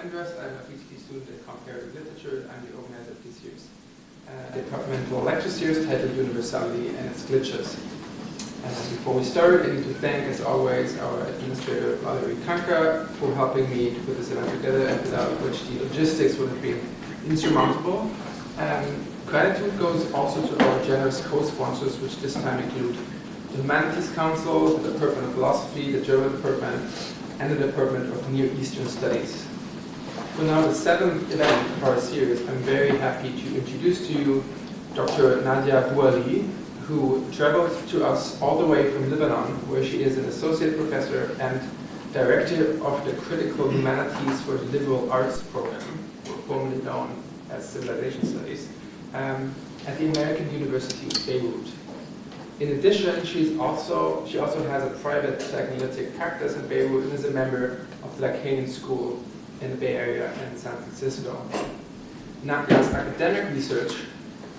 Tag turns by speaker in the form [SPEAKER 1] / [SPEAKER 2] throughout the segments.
[SPEAKER 1] Endres. I'm a PhD student in comparative literature. I'm the organizer of this year's departmental lecture series titled Universality and its glitches. Before we start, I need to thank, as always, our administrator, Valerie Kanka, for helping me to put this event together, and without which the logistics would have been insurmountable. Gratitude goes also to our generous co-sponsors, which this time include the Humanities Council, the Department of Philosophy, the German Department, and the Department of Near Eastern Studies. For now, the seventh event of our series, I'm very happy to introduce to you Dr. Nadia Bou Ali, who traveled to us all the way from Lebanon, where she is an associate professor and director of the Critical Humanities for the Liberal Arts program, formerly known as Civilization Studies, at the American University of Beirut. In addition, she also has a private psychoanalytic practice in Beirut and is a member of the Lacanian School in the Bay Area and San Francisco. Nadia's academic research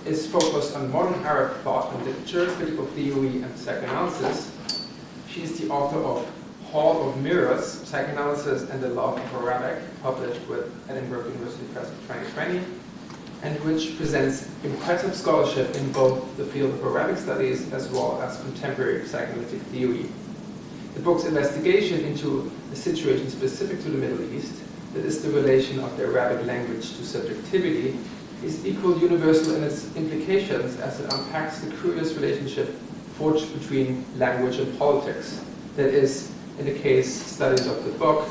[SPEAKER 1] is focused on modern Arab thought and literature, critical theory, and psychoanalysis. She is the author of Hall of Mirrors, Psychoanalysis and the Love of Arabic, published with Edinburgh University Press in 2020, and which presents impressive scholarship in both the field of Arabic studies as well as contemporary psychoanalytic theory. The book's investigation into a situation specific to the Middle East, that is the relation of the Arabic language to subjectivity, is equally universal in its implications as it unpacks the curious relationship forged between language and politics. That is, in the case studies of the book,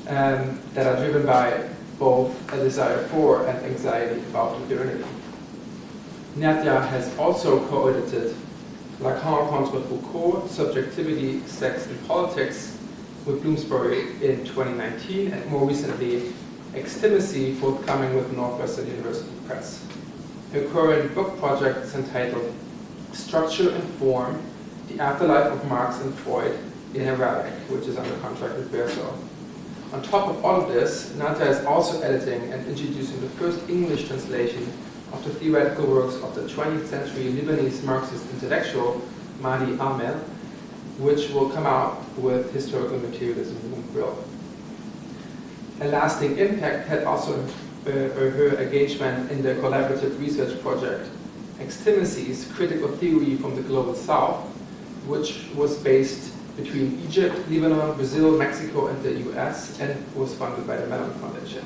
[SPEAKER 1] that are driven by both a desire for and anxiety about modernity. Nadia has also co-edited Lacan contre Foucault, Subjectivity, Sex and Politics with Bloomsbury in 2019, and more recently, Extimacy, forthcoming with Northwestern University Press. Her current book project is entitled Structure and Form, The Afterlife of Marx and Freud in Arabic, which is under contract with Verso. On top of all of this, Nadia is also editing and introducing the first English translation of the theoretical works of the 20th century Lebanese Marxist intellectual, Mahdi Amel, which will come out with Historical Materialism in Brill. A lasting impact had also her engagement in the collaborative research project Extimacy's Critical Theory from the Global South, which was based between Egypt, Lebanon, Brazil, Mexico, and the US, and was funded by the Mellon Foundation.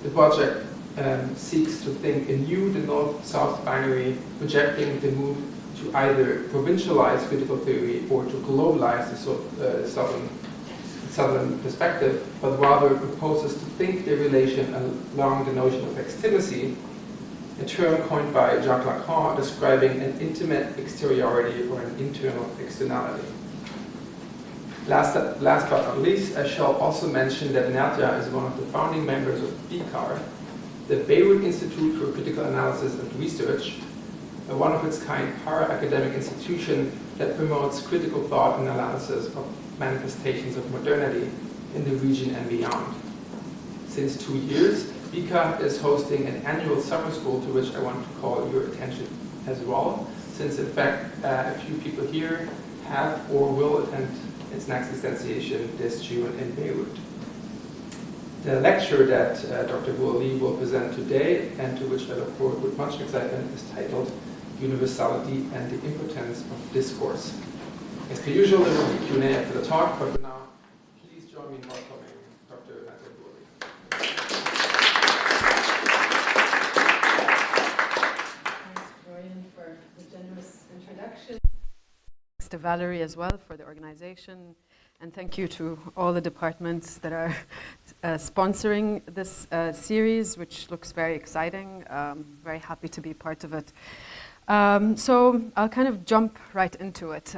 [SPEAKER 1] The project seeks to think anew the North-South binary, projecting the move to either provincialize critical theory or to globalize the Southern perspective, but rather proposes to think their relation along the notion of extimacy, a term coined by Jacques Lacan describing an intimate exteriority or an internal externality. Last but not least, I shall also mention that Nadia is one of the founding members of BICAR, the Beirut Institute for Critical Analysis and Research, a one-of-its-kind para-academic institution that promotes critical thought and analysis of manifestations of modernity in the region and beyond. Since 2 years, BICAR is hosting an annual summer school to which I want to call your attention as well, since in fact a few people here have or will attend its next instantiation this June in Beirut. The lecture that Dr. Bou Ali will present today, and to which I look forward with much excitement, is titled Universality and the Impotence of Discourse. As per usual, there will be Q&A after the talk, but for now, please join me in welcoming Dr. Nadia Bou Ali.
[SPEAKER 2] Thanks, Florian, for the generous introduction. Thanks to Valerie as well for the organization, and thank you to all the departments that are sponsoring this series, which looks very exciting. Very happy to be part of it. So I'll kind of jump right into it.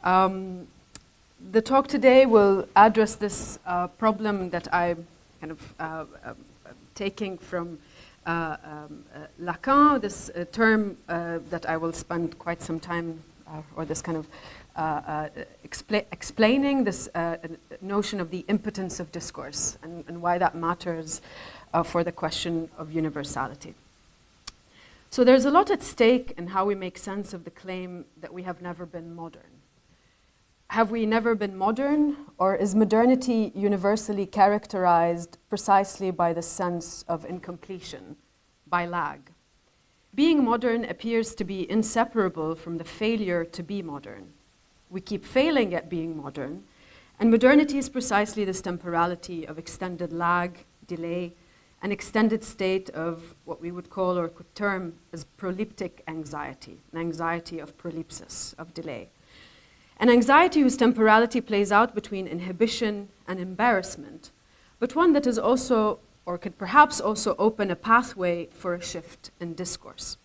[SPEAKER 2] The talk today will address this problem that I'm kind of taking from Lacan, this term that I will spend quite some time, or this kind of explaining this notion of the impotence of discourse and why that matters for the question of universality. So there's a lot at stake in how we make sense of the claim that we have never been modern. have we never been modern, or is modernity universally characterized precisely by the sense of incompletion, by lag? Being modern appears to be inseparable from the failure to be modern. We keep failing at being modern, and modernity is precisely this temporality of extended lag, delay, an extended state of what we would call or could term as proleptic anxiety, an anxiety of prolepsis, of delay. An anxiety whose temporality plays out between inhibition and embarrassment, but one that is also, or could perhaps also open a pathway for a shift in discourse.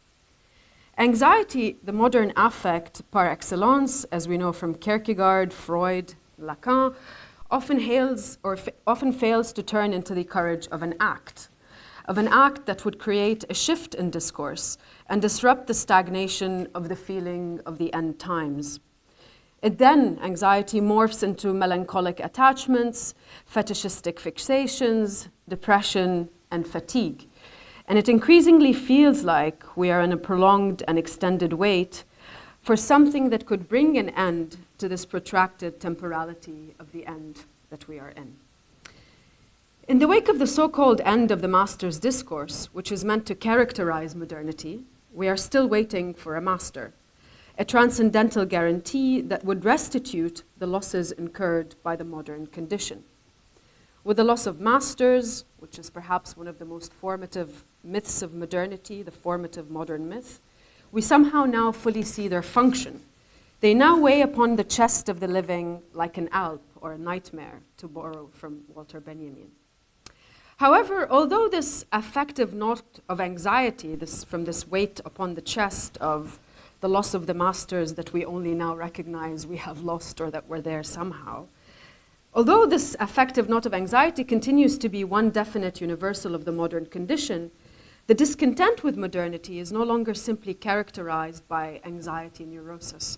[SPEAKER 2] Anxiety, the modern affect par excellence, as we know from Kierkegaard, Freud, Lacan, often fails to turn into the courage of an act that would create a shift in discourse and disrupt the stagnation of the feeling of the end times. Anxiety morphs into melancholic attachments, fetishistic fixations, depression, and fatigue. And it increasingly feels like we are in a prolonged and extended wait for something that could bring an end to this protracted temporality of the end that we are in. In the wake of the so-called end of the master's discourse, which is meant to characterize modernity, we are still waiting for a master, a transcendental guarantee that would restitute the losses incurred by the modern condition. With the loss of masters, which is perhaps one of the most formative myths of modernity, the formative modern myth, we somehow now fully see their function. They now weigh upon the chest of the living like an alp or a nightmare, to borrow from Walter Benjamin. However, although this affective note of anxiety, from this weight upon the chest of the loss of the masters that we only now recognize we have lost or that were there somehow, although this affective note of anxiety continues to be one definite universal of the modern condition, the discontent with modernity is no longer simply characterized by anxiety neurosis,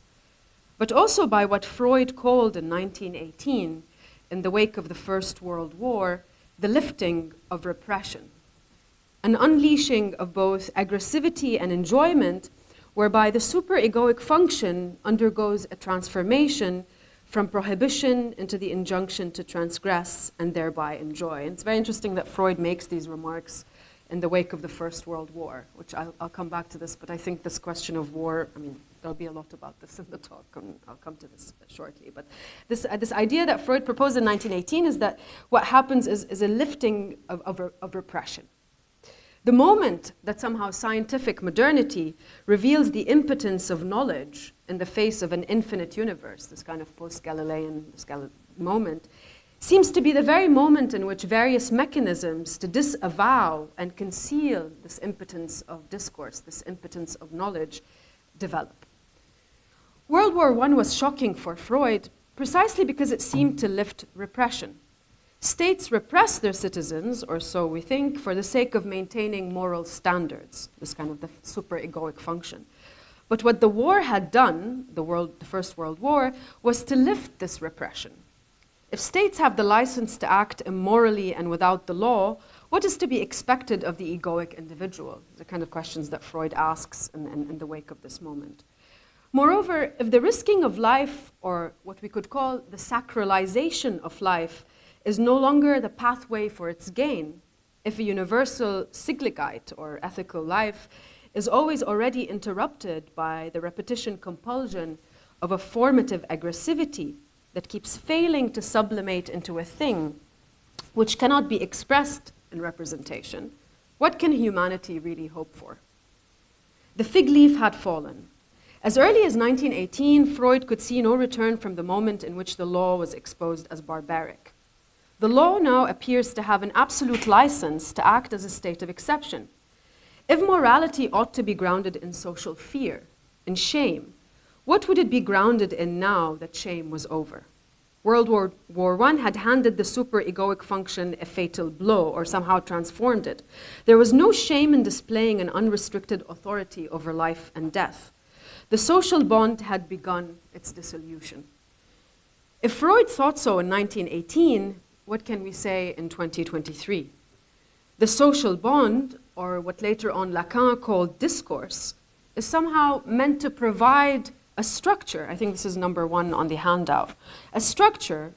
[SPEAKER 2] but also by what Freud called in 1918, in the wake of the First World War, the lifting of repression, an unleashing of both aggressivity and enjoyment, whereby the superegoic function undergoes a transformation from prohibition into the injunction to transgress and thereby enjoy. And it's very interesting that Freud makes these remarks in the wake of the First World War, which I'll come back to this, but I think this question of war, there'll be a lot about this in the talk, and I'll come to this shortly. But this idea that Freud proposed in 1918 is that what happens is a lifting of repression. The moment that somehow scientific modernity reveals the impotence of knowledge in the face of an infinite universe, this kind of post-Galilean moment, seems to be the very moment in which various mechanisms to disavow and conceal this impotence of discourse, this impotence of knowledge, develop. World War I was shocking for Freud precisely because it seemed to lift repression. States repress their citizens, or so we think, for the sake of maintaining moral standards, this kind of the super-egoic function. But what the war had done, the First World War, was to lift this repression. If states have the license to act immorally and without the law, what is to be expected of the egoic individual? The kind of questions that Freud asks in the wake of this moment. Moreover, if the risking of life, or what we could call the sacralization of life, is no longer the pathway for its gain, if a universal Siglichkeit, or ethical life, is always already interrupted by the repetition compulsion of a formative aggressivity that keeps failing to sublimate into a thing which cannot be expressed in representation, what can humanity really hope for? The fig leaf had fallen. As early as 1918, Freud could see no return from the moment in which the law was exposed as barbaric. The law now appears to have an absolute license to act as a state of exception. If morality ought to be grounded in social fear, in shame, what would it be grounded in now that shame was over? World War I had handed the super-egoic function a fatal blow, or somehow transformed it. There was no shame in displaying an unrestricted authority over life and death. The social bond had begun its dissolution. If Freud thought so in 1918, what can we say in 2023? The social bond, or what later on Lacan called discourse, is somehow meant to provide a structure, I think this is number 1 on the handout, a structure,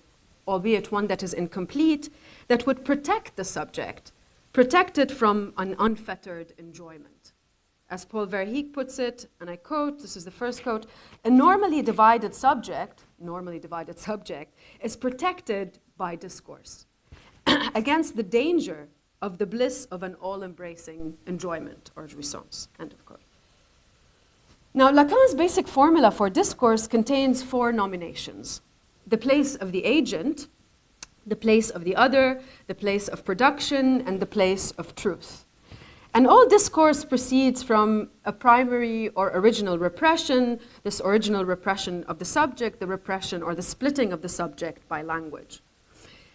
[SPEAKER 2] albeit one that is incomplete, that would protect the subject, protect it from an unfettered enjoyment. As Paul Verhoeven puts it, and I quote, this is the first quote, a normally divided subject is protected by discourse against the danger of the bliss of an all-embracing enjoyment or jouissance, end of quote. Now, Lacan's basic formula for discourse contains 4 nominations: the place of the agent, the place of the other, the place of production, and the place of truth. And all discourse proceeds from a primary or original repression, this original repression of the subject, the repression or the splitting of the subject by language.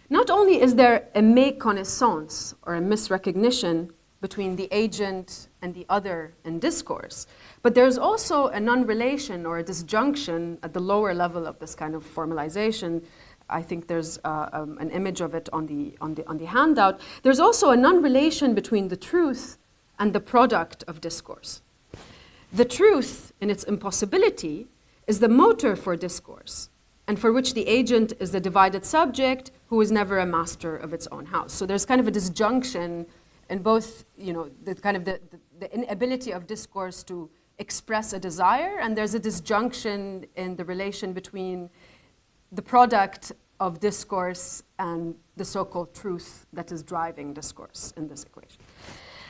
[SPEAKER 2] Not only is there a méconnaissance or a misrecognition between the agent and the other in discourse, but there's also a non-relation or a disjunction at the lower level of this kind of formalization. I think there's an image of it on the handout. There's also a non-relation between the truth and the product of discourse. The truth, in its impossibility, is the motor for discourse, and for which the agent is the divided subject who is never a master of its own house. So there's kind of a disjunction in both, the inability of discourse to express a desire, and there's a disjunction in the relation between the product of discourse and the so-called truth that is driving discourse in this equation.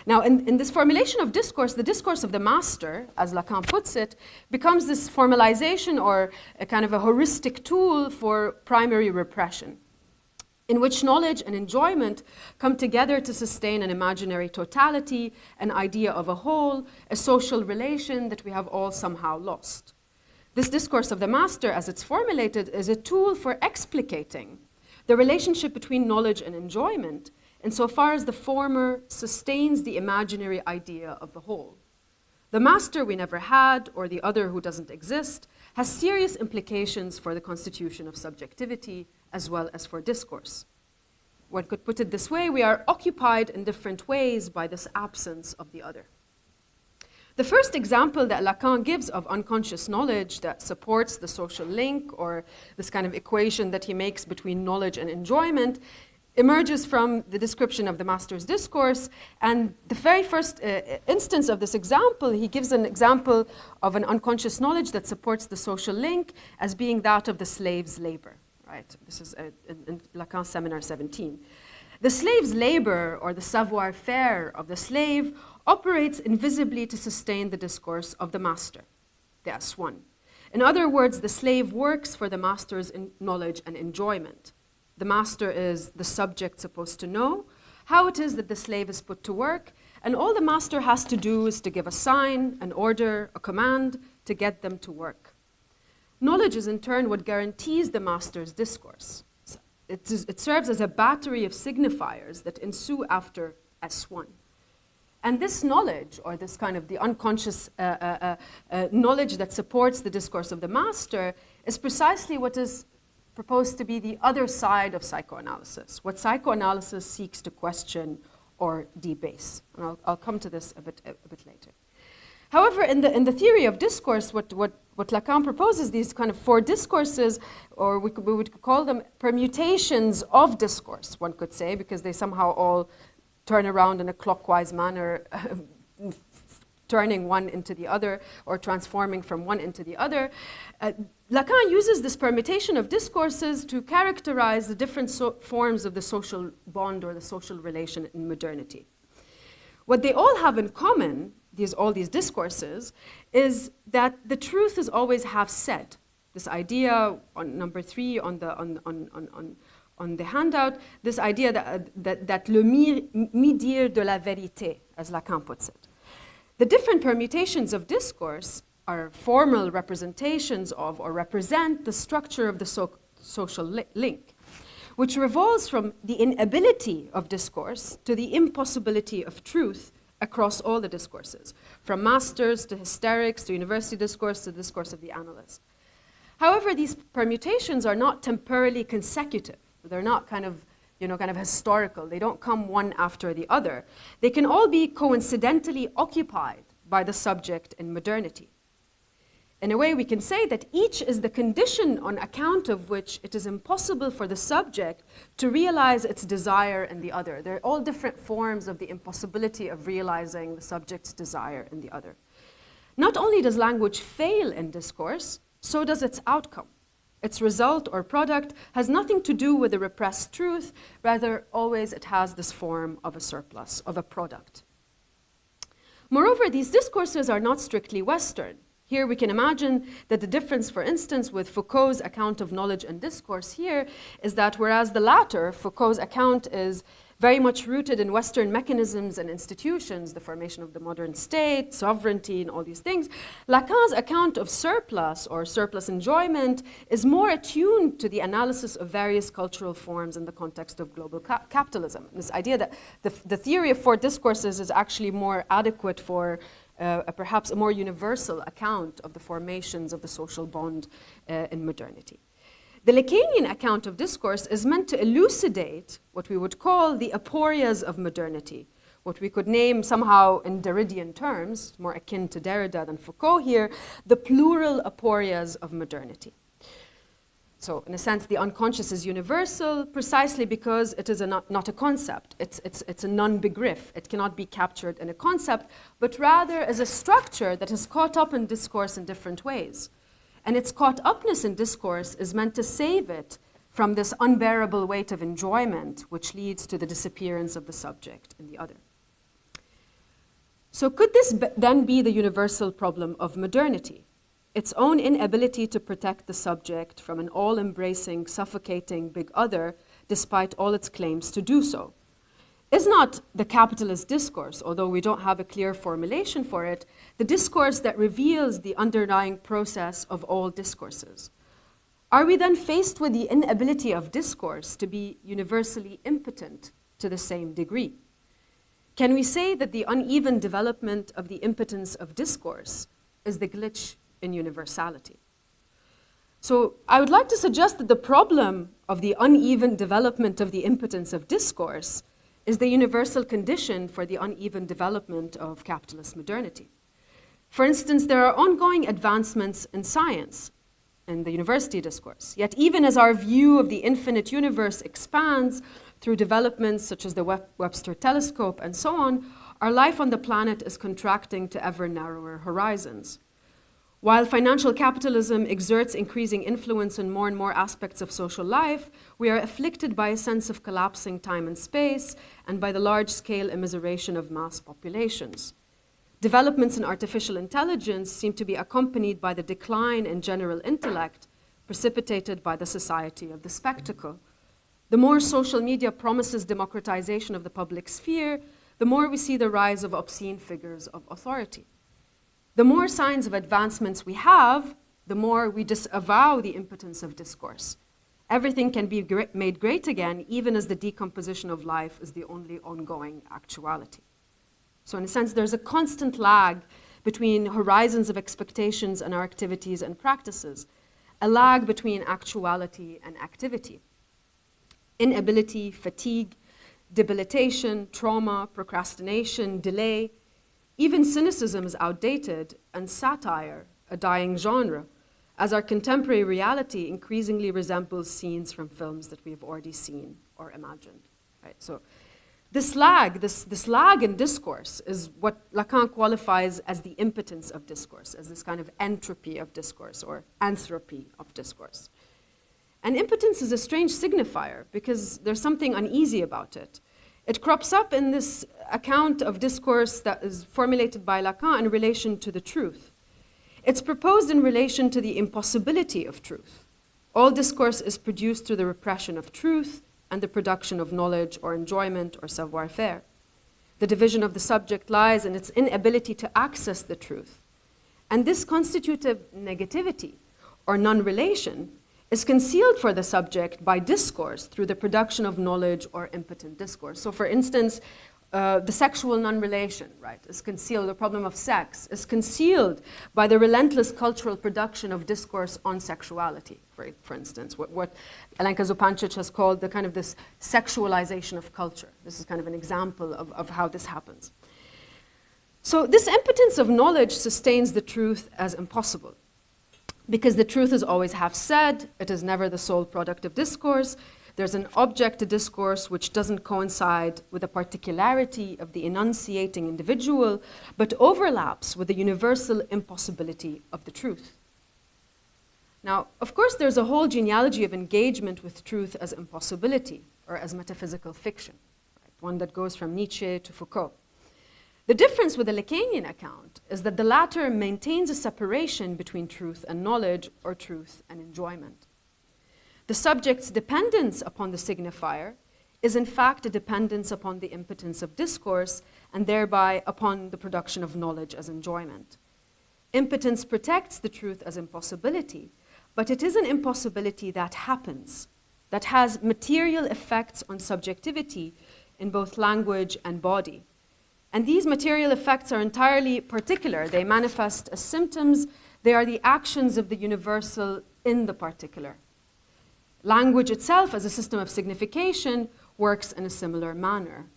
[SPEAKER 2] Now, in this formulation of discourse, the discourse of the master, as Lacan puts it, becomes this formalization or a kind of a heuristic tool for primary repression, in which knowledge and enjoyment come together to sustain an imaginary totality, an idea of a whole, a social relation that we have all somehow lost. This discourse of the master, as it's formulated, is a tool for explicating the relationship between knowledge and enjoyment, insofar as the former sustains the imaginary idea of the whole. The master we never had, or the other who doesn't exist, has serious implications for the constitution of subjectivity as well as for discourse. One could put it this way: we are occupied in different ways by this absence of the other. The first example that Lacan gives of unconscious knowledge that supports the social link, or this kind of equation that he makes between knowledge and enjoyment, emerges from the description of the master's discourse. And the very first instance of this example, he gives an example of an unconscious knowledge that supports the social link as being that of the slave's labor. Right? This is in Lacan's Seminar 17. The slave's labor, or the savoir-faire of the slave, operates invisibly to sustain the discourse of the master, the S1. In other words, the slave works for the master's knowledge and enjoyment. The master is the subject supposed to know how it is that the slave is put to work, and all the master has to do is to give a sign, an order, a command to get them to work. Knowledge is in turn what guarantees the master's discourse. It serves as a battery of signifiers that ensue after S1. And this knowledge, or this kind of the unconscious knowledge that supports the discourse of the master, is precisely what is proposed to be the other side of psychoanalysis, what psychoanalysis seeks to question or debase. And I'll come to this a bit later. However, in the theory of discourse, what Lacan proposes, these kind of 4 discourses, or we would call them permutations of discourse, one could say, because they somehow all turn around in a clockwise manner, turning one into the other, or transforming from one into the other. Lacan uses this permutation of discourses to characterize the different forms of the social bond or the social relation in modernity. What they all have in common, all these discourses, is that the truth is always half said. This idea on number 3 on the handout, this idea that le mi-dire de la vérité, as Lacan puts it. The different permutations of discourse are formal representations of or represent the structure of the social link, which revolves from the inability of discourse to the impossibility of truth across all the discourses, from masters to hysterics to university discourse to the discourse of the analyst. However, these permutations are not temporally consecutive. They're not kind of historical. They don't come one after the other. They can all be coincidentally occupied by the subject in modernity. In a way, we can say that each is the condition on account of which it is impossible for the subject to realize its desire in the other. They're all different forms of the impossibility of realizing the subject's desire in the other. Not only does language fail in discourse, so does its outcome. Its result or product has nothing to do with the repressed truth, rather always it has this form of a surplus, of a product. Moreover, these discourses are not strictly Western. Here we can imagine that the difference, for instance, with Foucault's account of knowledge and discourse here is that whereas the latter, Foucault's account, is very much rooted in Western mechanisms and institutions, the formation of the modern state, sovereignty, and all these things, Lacan's account of surplus or surplus enjoyment is more attuned to the analysis of various cultural forms in the context of global capitalism. This idea that the theory of four discourses is actually more adequate for perhaps a more universal account of the formations of the social bond in modernity. The Lacanian account of discourse is meant to elucidate what we would call the aporias of modernity, what we could name somehow in Derridian terms, more akin to Derrida than Foucault here, the plural aporias of modernity. So in a sense, the unconscious is universal precisely because it is not a concept. It's a non-begriff. It cannot be captured in a concept, but rather as a structure that is caught up in discourse in different ways. And its caught-upness in discourse is meant to save it from this unbearable weight of enjoyment, which leads to the disappearance of the subject in the other. So could this then be the universal problem of modernity? Its own inability to protect the subject from an all-embracing, suffocating big other, despite all its claims to do so. Is not the capitalist discourse, although we don't have a clear formulation for it, the discourse that reveals the underlying process of all discourses? Are we then faced with the inability of discourse to be universally impotent to the same degree? Can we say that the uneven development of the impotence of discourse is the glitch in universality? So I would like to suggest that the problem of the uneven development of the impotence of discourse is the universal condition for the uneven development of capitalist modernity. For instance, there are ongoing advancements in science, in the university discourse. Yet even as our view of the infinite universe expands through developments such as the Webster telescope and so on, our life on the planet is contracting to ever narrower horizons. While financial capitalism exerts increasing influence in more and more aspects of social life, we are afflicted by a sense of collapsing time and space and by the large-scale immiseration of mass populations. Developments in artificial intelligence seem to be accompanied by the decline in general intellect precipitated by the society of the spectacle. The more social media promises democratization of the public sphere, the more we see the rise of obscene figures of authority. The more signs of advancements we have, the more we disavow the impotence of discourse. Everything can be made great again, even as the decomposition of life is the only ongoing actuality. So in a sense, there's a constant lag between horizons of expectations and our activities and practices, a lag between actuality and activity. Inability, fatigue, debilitation, trauma, procrastination, delay. Even cynicism is outdated, and satire, a dying genre, as our contemporary reality increasingly resembles scenes from films that we have already seen or imagined. Right? So this lag in discourse is what Lacan qualifies as the impotence of discourse, as this kind of entropy of discourse or anthropy of discourse. And impotence is a strange signifier because there's something uneasy about it. It crops up in this account of discourse that is formulated by Lacan in relation to the truth. It's proposed in relation to the impossibility of truth. All discourse is produced through the repression of truth and the production of knowledge or enjoyment or savoir-faire. The division of the subject lies in its inability to access the truth. And this constitutive negativity or non-relation is concealed for the subject by discourse through the production of knowledge or impotent discourse. So for instance, the sexual non-relation, right, is concealed. The problem of sex is concealed by the relentless cultural production of discourse on sexuality, for instance, what Alenka Zupancic has called the kind of this sexualization of culture. This is kind of an example of how this happens. So this impotence of knowledge sustains the truth as impossible. Because the truth is always half said, it is never the sole product of discourse. There's an object to discourse which doesn't coincide with the particularity of the enunciating individual, but overlaps with the universal impossibility of the truth. Now, of course, there's a whole genealogy of engagement with truth as impossibility, or as metaphysical fiction, right? One that goes from Nietzsche to Foucault. The difference with the Lacanian account is that the latter maintains a separation between truth and knowledge, or truth and enjoyment. The subject's dependence upon the signifier is in fact a dependence upon the impotence of discourse, and thereby upon the production of knowledge as enjoyment. Impotence protects the truth as impossibility, but it is an impossibility that happens, that has material effects on subjectivity in both language and body. And these material effects are entirely particular. They manifest as symptoms. They are the actions of the universal in the particular. Language itself, as a system of signification, works in a similar manner.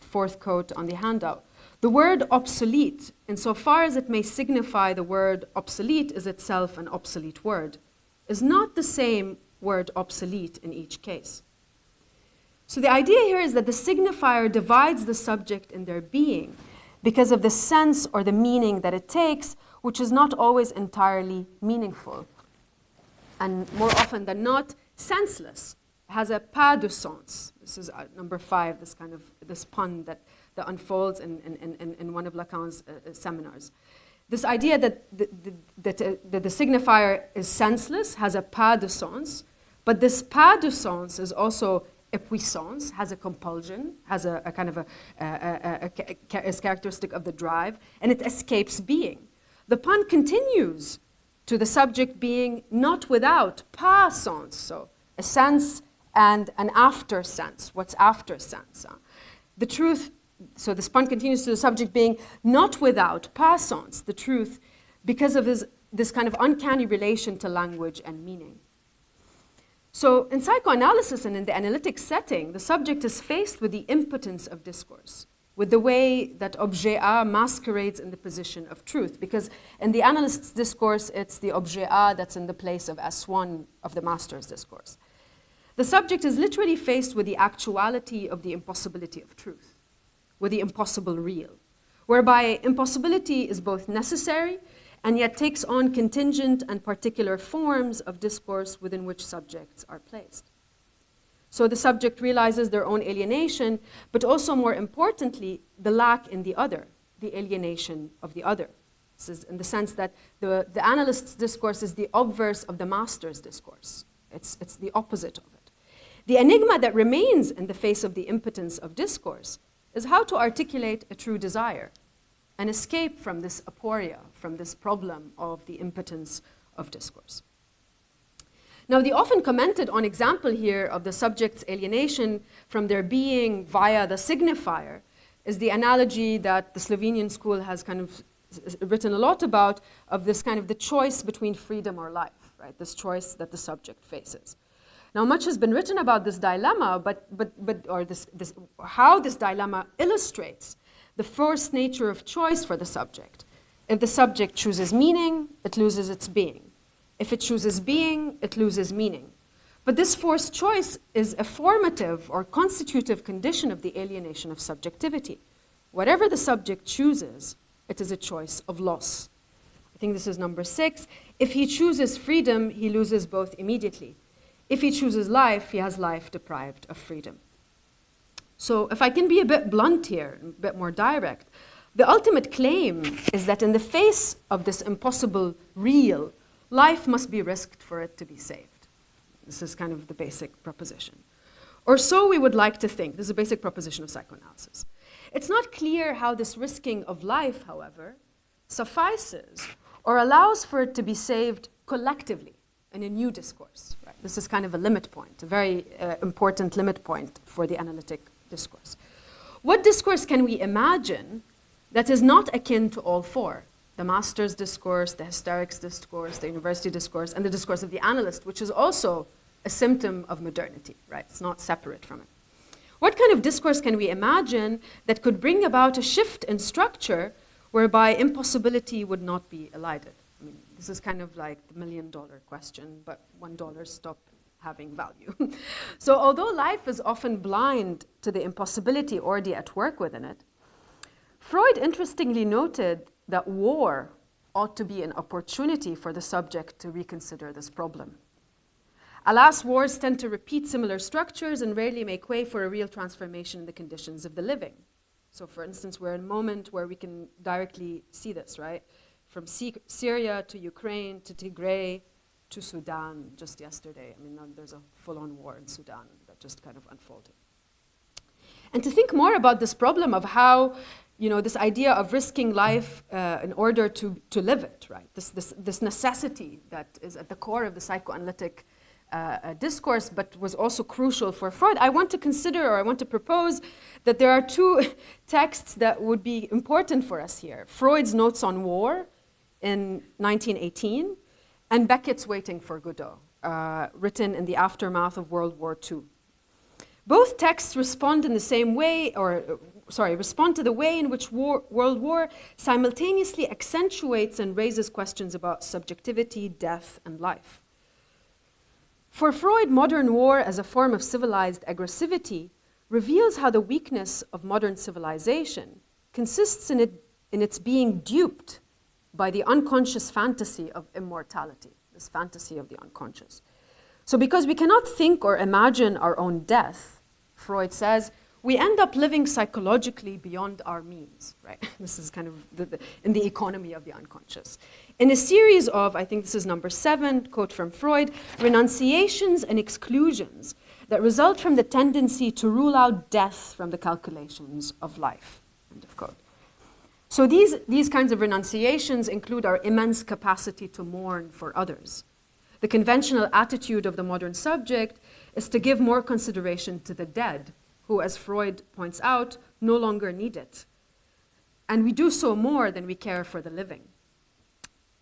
[SPEAKER 2] Fourth quote on the handout. The word obsolete, insofar as it may signify the word obsolete is itself an obsolete word, is not the same word obsolete in each case. So the idea here is that the signifier divides the subject in their being because of the sense or the meaning that it takes, which is not always entirely meaningful. And more often than not, senseless, has a pas de sens. This is number 5, this pun that unfolds in one of Lacan's seminars. This idea that the signifier is senseless, has a pas de sens, but this pas de sens is also a puissance, has a compulsion, has a kind of is characteristic of the drive, and it escapes being. The pun continues to the subject being not without pas sens, so a sense and an after sense. What's after sense? The truth, so this pun continues to the subject being not without pas sens, the truth, because of this kind of uncanny relation to language and meaning. So in psychoanalysis and in the analytic setting, the subject is faced with the impotence of discourse, with the way that objet A masquerades in the position of truth, because in the analyst's discourse, it's the objet A that's in the place of S1 of the master's discourse. The subject is literally faced with the actuality of the impossibility of truth, with the impossible real, whereby impossibility is both necessary and yet takes on contingent and particular forms of discourse within which subjects are placed. So the subject realizes their own alienation, but also more importantly, the lack in the other, the alienation of the other. This is in the sense that the analyst's discourse is the obverse of the master's discourse. It's the opposite of it. The enigma that remains in the face of the impotence of discourse is how to articulate a true desire, an escape from this aporia, from this problem of the impotence of discourse. Now, the often commented on example here of the subject's alienation from their being via the signifier is the analogy that the Slovenian school has kind of written a lot about, of this kind of the choice between freedom or life, right? This choice that the subject faces. Now, much has been written about this dilemma, how this dilemma illustrates the forced nature of choice for the subject. If the subject chooses meaning, it loses its being. If it chooses being, it loses meaning. But this forced choice is a formative or constitutive condition of the alienation of subjectivity. Whatever the subject chooses, it is a choice of loss. I think this is number 6. If he chooses freedom, he loses both immediately. If he chooses life, he has life deprived of freedom. So if I can be a bit blunt here, a bit more direct, the ultimate claim is that in the face of this impossible real, life must be risked for it to be saved. This is kind of the basic proposition. Or so we would like to think. This is a basic proposition of psychoanalysis. It's not clear how this risking of life, however, suffices or allows for it to be saved collectively in a new discourse. Right? This is kind of a limit point, a very important limit point for the analytic discourse. What discourse can we imagine that is not akin to all four? The master's discourse, the hysterics discourse, the university discourse, and the discourse of the analyst, which is also a symptom of modernity, right? It's not separate from it. What kind of discourse can we imagine that could bring about a shift in structure whereby impossibility would not be elided? I mean, This is kind of like the $1 million question, but $1 stop having value. So although life is often blind to the impossibility already at work within it, Freud interestingly noted that war ought to be an opportunity for the subject to reconsider this problem. Alas, wars tend to repeat similar structures and rarely make way for a real transformation in the conditions of the living. So for instance, we're in a moment where we can directly see this, right? From Syria to Ukraine to Tigray to Sudan just yesterday. I mean, there's a full-on war in Sudan that just kind of unfolded. And to think more about this problem of how, this idea of risking life in order to live it, right? This necessity that is at the core of the psychoanalytic discourse, but was also crucial for Freud. I want to propose that there are two texts that would be important for us here. Freud's Notes on War in 1918, and Beckett's Waiting for Godot, written in the aftermath of World War II. Both texts respond to the way in which World War simultaneously accentuates and raises questions about subjectivity, death, and life. For Freud, modern war as a form of civilized aggressivity reveals how the weakness of modern civilization consists in its being duped by the unconscious fantasy of immortality, this fantasy of the unconscious. So because we cannot think or imagine our own death, Freud says, we end up living psychologically beyond our means, right? This is kind of in the economy of the unconscious. In a series of, I think this is number 7, quote from Freud, renunciations and exclusions that result from the tendency to rule out death from the calculations of life, end of quote. So these kinds of renunciations include our immense capacity to mourn for others. The conventional attitude of the modern subject is to give more consideration to the dead, who, as Freud points out, no longer need it. And we do so more than we care for the living.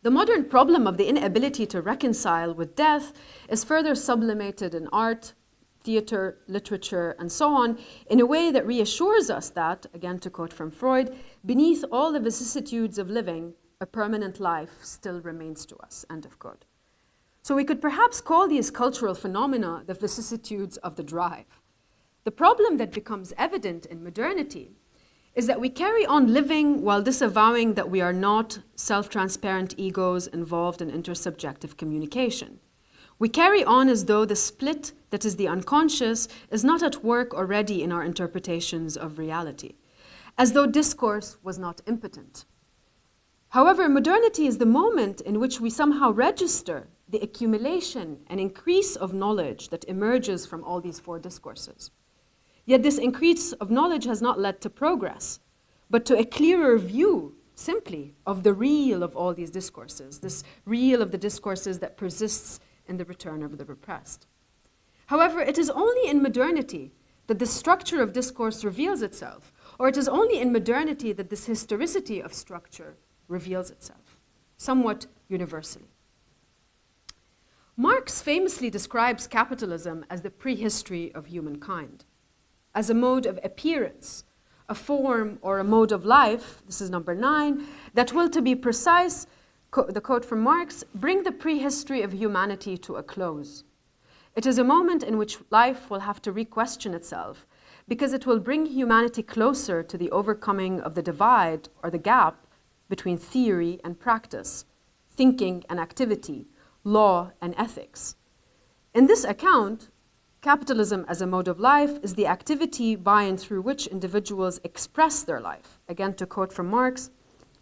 [SPEAKER 2] The modern problem of the inability to reconcile with death is further sublimated in art, theater, literature, and so on, in a way that reassures us that, again to quote from Freud, beneath all the vicissitudes of living, a permanent life still remains to us, end of quote. So we could perhaps call these cultural phenomena the vicissitudes of the drive. The problem that becomes evident in modernity is that we carry on living while disavowing that we are not self-transparent egos involved in intersubjective communication. We carry on as though the split that is the unconscious is not at work already in our interpretations of reality, as though discourse was not impotent. However, modernity is the moment in which we somehow register the accumulation and increase of knowledge that emerges from all these 4 discourses. Yet this increase of knowledge has not led to progress, but to a clearer view, simply, of the real of all these discourses, this real of the discourses that persists in the return of the repressed. However, it is only in modernity that the structure of discourse reveals itself, or it is only in modernity that this historicity of structure reveals itself, somewhat universally. Marx famously describes capitalism as the prehistory of humankind, as a mode of appearance, a form or a mode of life, this is number 9, that will, to be precise, the quote from Marx, bring the prehistory of humanity to a close. It is a moment in which life will have to re-question itself, because it will bring humanity closer to the overcoming of the divide or the gap between theory and practice, thinking and activity, law and ethics. In this account, capitalism as a mode of life is the activity by and through which individuals express their life. Again, to quote from Marx,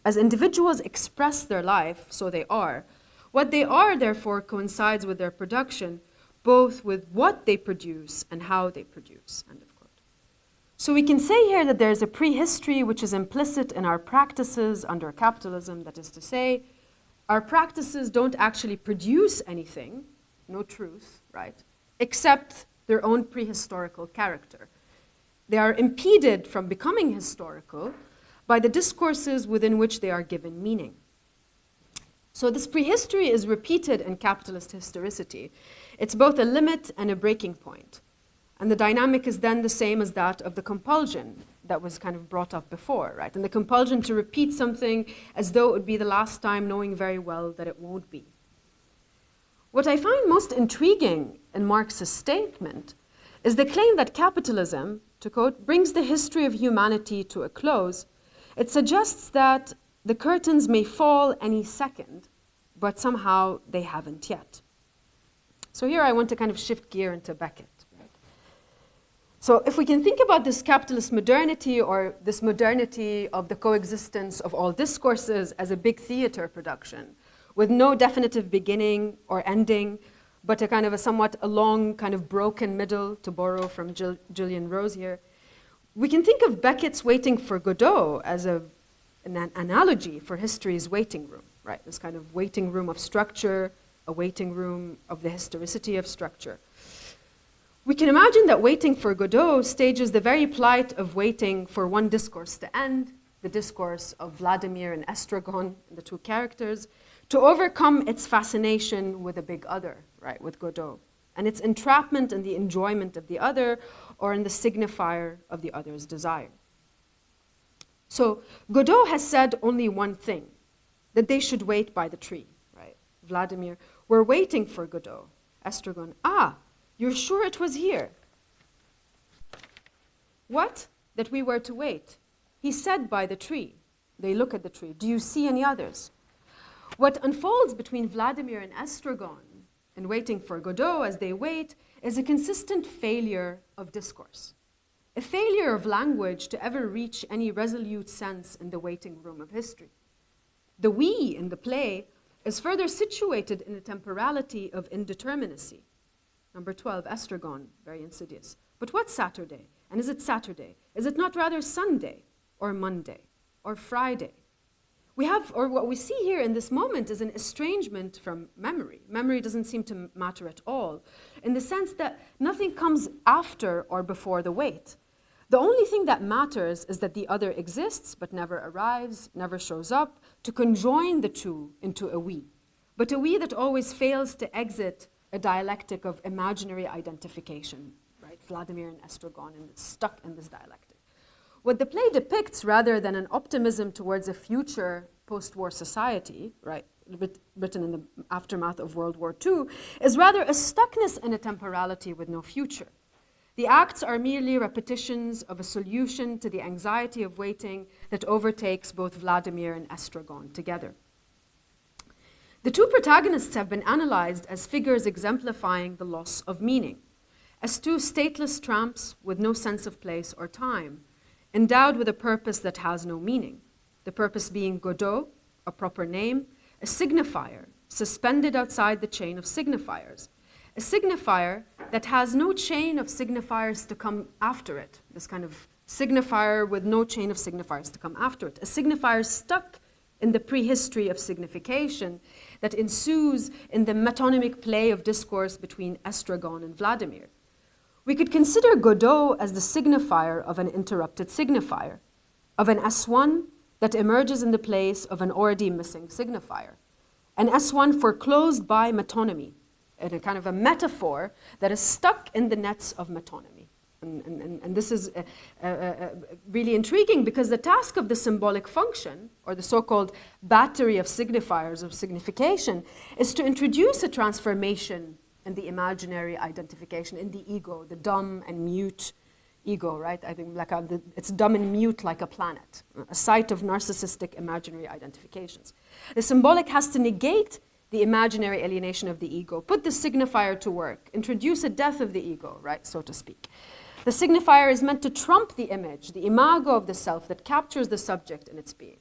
[SPEAKER 2] as individuals express their life, so they are. What they are, therefore, coincides with their production, both with what they produce and how they produce, end of quote. So we can say here that there's a prehistory which is implicit in our practices under capitalism, that is to say, our practices don't actually produce anything, no truth, right, except their own prehistorical character. They are impeded from becoming historical by the discourses within which they are given meaning. So this prehistory is repeated in capitalist historicity. It's both a limit and a breaking point. And the dynamic is then the same as that of the compulsion. that was kind of brought up before, right? And the compulsion to repeat something as though it would be the last time, knowing very well that it won't be. What I find most intriguing in Marx's statement is the claim that capitalism, to quote, brings the history of humanity to a close. It suggests that the curtains may fall any second, but somehow they haven't yet. So here I want to kind of shift gear into Beckett. Right? So if we can think about this capitalist modernity, or this modernity of the coexistence of all discourses as a big theater production, with no definitive beginning or ending, but a kind of a somewhat a long, kind of broken middle, to borrow from Julian Rose here, we can think of Beckett's Waiting for Godot as an analogy for history's waiting room, right? This kind of waiting room of structure, a waiting room of the historicity of structure. We can imagine that Waiting for Godot stages the very plight of waiting for one discourse to end, the discourse of Vladimir and Estragon, the two characters, to overcome its fascination with a big other, right, with Godot, and its entrapment in the enjoyment of the other, or in the signifier of the other's desire. So Godot has said only one thing, that they should wait by the tree, right? Vladimir, we're waiting for Godot. Estragon, you're sure it was here? What? That we were to wait. He said by the tree. They look at the tree. Do you see any others? What unfolds between Vladimir and Estragon in Waiting for Godot as they wait is a consistent failure of discourse, a failure of language to ever reach any resolute sense in the waiting room of history. The we in the play is further situated in a temporality of indeterminacy. Number 12, Estragon, very insidious. But what's Saturday? And is it Saturday? Is it not rather Sunday or Monday or Friday? We have, or what we see here in this moment is an estrangement from memory. Memory doesn't seem to matter at all, in the sense that nothing comes after or before the wait. The only thing that matters is that the other exists, but never arrives, never shows up, to conjoin the two into a we. But a we that always fails to exit a dialectic of imaginary identification, right? Vladimir and Estragon, and it's stuck in this dialectic. What the play depicts, rather than an optimism towards a future post-war society, right, written in the aftermath of World War II, is rather a stuckness in a temporality with no future. The acts are merely repetitions of a solution to the anxiety of waiting that overtakes both Vladimir and Estragon together. The two protagonists have been analyzed as figures exemplifying the loss of meaning, as two stateless tramps with no sense of place or time, endowed with a purpose that has no meaning, the purpose being Godot, a proper name, a signifier, suspended outside the chain of signifiers, a signifier that has no chain of signifiers to come after it, this kind of signifier with no chain of signifiers to come after it, a signifier stuck in the prehistory of signification that ensues in the metonymic play of discourse between Estragon and Vladimir. We could consider Godot as the signifier of an interrupted signifier, of an S1 that emerges in the place of an already missing signifier, an S1 foreclosed by metonymy, and a kind of a metaphor that is stuck in the nets of metonymy. And this is really intriguing, because the task of the symbolic function, or the so-called battery of signifiers of signification, is to introduce a transformation in the imaginary identification, in the ego, the dumb and mute ego, right? I think like it's dumb and mute like a planet, a site of narcissistic imaginary identifications. The symbolic has to negate the imaginary alienation of the ego, put the signifier to work, introduce a death of the ego, right, so to speak. The signifier is meant to trump the image, the imago of the self that captures the subject in its being.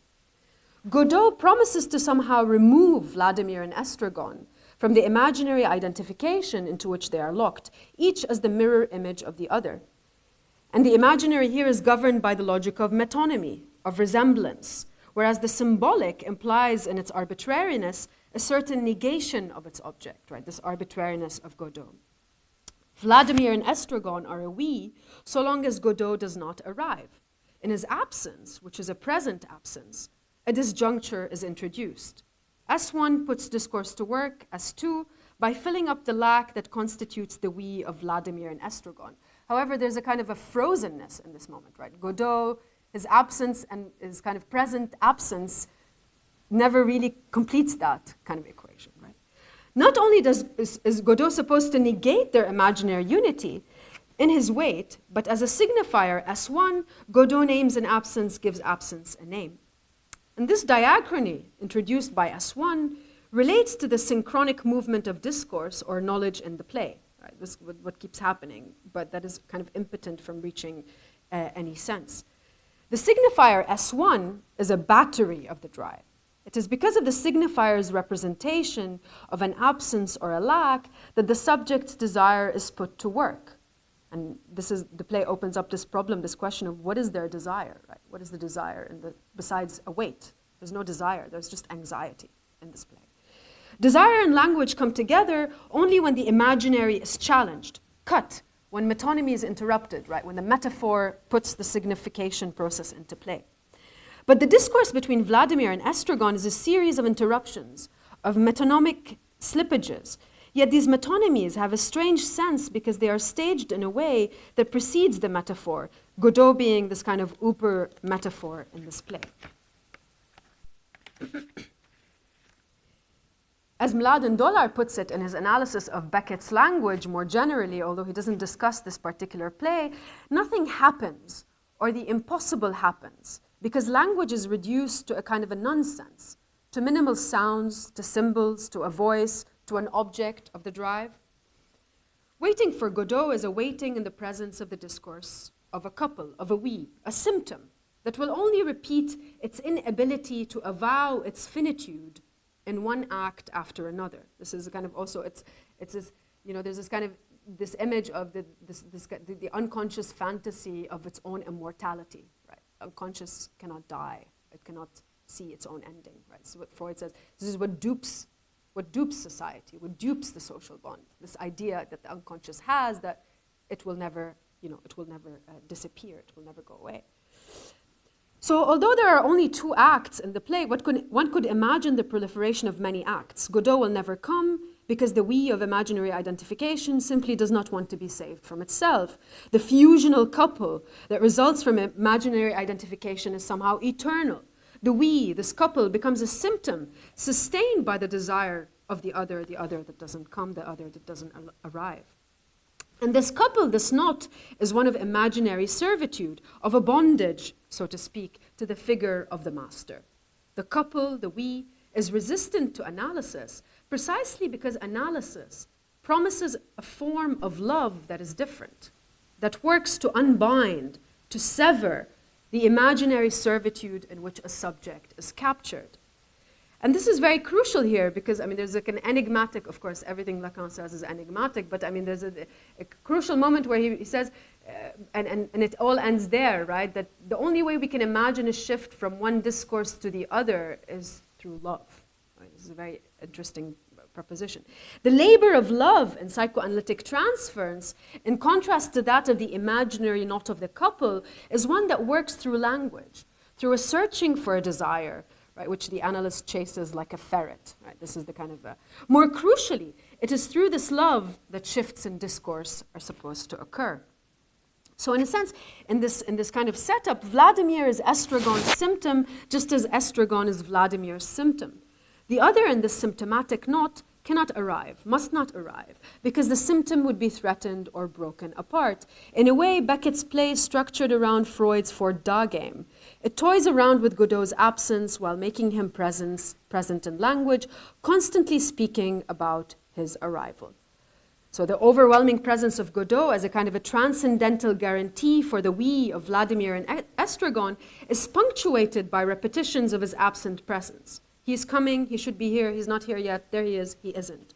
[SPEAKER 2] Godot promises to somehow remove Vladimir and Estragon from the imaginary identification into which they are locked, each as the mirror image of the other. And the imaginary here is governed by the logic of metonymy, of resemblance, whereas the symbolic implies in its arbitrariness a certain negation of its object, right? This arbitrariness of Godot. Vladimir and Estragon are a we, so long as Godot does not arrive. In his absence, which is a present absence, a disjuncture is introduced. S1 puts discourse to work, S2, by filling up the lack that constitutes the we of Vladimir and Estragon. However, there's a kind of a frozenness in this moment, right? Godot, his absence and his kind of present absence never really completes that kind of equation, right? Not only is Godot supposed to negate their imaginary unity in his weight, but as a signifier, S1, Godot names an absence, gives absence a name. And this diachrony, introduced by S1, relates to the synchronic movement of discourse or knowledge in the play. Right? This is what keeps happening, but that is kind of impotent from reaching any sense. The signifier S1 is a battery of the drive. It is because of the signifier's representation of an absence or a lack that the subject's desire is put to work. And the play opens up this problem, this question of what is their desire, right? What is the desire besides a weight? There's no desire, there's just anxiety in this play. Desire and language come together only when the imaginary is challenged, cut, when metonymy is interrupted, right? When the metaphor puts the signification process into play. But the discourse between Vladimir and Estragon is a series of interruptions, of metonymic slippages. Yet these metonymies have a strange sense because they are staged in a way that precedes the metaphor, Godot being this kind of Uber metaphor in this play. As Mladen Dolar puts it in his analysis of Beckett's language more generally, although he doesn't discuss this particular play, nothing happens, or the impossible happens, because language is reduced to a kind of a nonsense, to minimal sounds, to symbols, to a voice, to an object of the drive. Waiting for Godot is a waiting in the presence of the discourse of a couple, of a we, a symptom that will only repeat its inability to avow its finitude in one act after another. This is kind of also, it's this, you know, there's this kind of, this image of the unconscious fantasy of its own immortality, right? Unconscious cannot die. It cannot see its own ending, right? So what Freud says, this is what dupes society, what dupes the social bond. This idea that the unconscious has that it will never, disappear, it will never go away. So although there are only 2 acts in the play, one could imagine the proliferation of many acts. Godot will never come because the we of imaginary identification simply does not want to be saved from itself. The fusional couple that results from imaginary identification is somehow eternal. The we, this couple, becomes a symptom sustained by the desire of the other that doesn't come, the other that doesn't arrive. And this couple, this knot, is one of imaginary servitude, of a bondage, so to speak, to the figure of the master. The couple, the we, is resistant to analysis precisely because analysis promises a form of love that is different, that works to unbind, to sever the imaginary servitude in which a subject is captured. And this is very crucial here because, I mean, there's like an enigmatic, of course, everything Lacan says is enigmatic, but I mean, there's a crucial moment where he says, and it all ends there, right, that the only way we can imagine a shift from one discourse to the other is through love. Right? This is a very interesting proposition. The labor of love in psychoanalytic transference, in contrast to that of the imaginary knot of the couple, is one that works through language, through a searching for a desire, right, which the analyst chases like a ferret. Right? This is the kind of more crucially, it is through this love that shifts in discourse are supposed to occur. So in a sense, in this kind of setup, Vladimir is Estragon's symptom, just as Estragon is Vladimir's symptom. The other in this symptomatic knot cannot arrive, must not arrive, because the symptom would be threatened or broken apart. In a way, Beckett's play is structured around Freud's Fort Da game. It toys around with Godot's absence while making him present in language, constantly speaking about his arrival. So the overwhelming presence of Godot as a kind of a transcendental guarantee for the we of Vladimir and Estragon is punctuated by repetitions of his absent presence. He's coming, he should be here, he's not here yet, there he is, he isn't.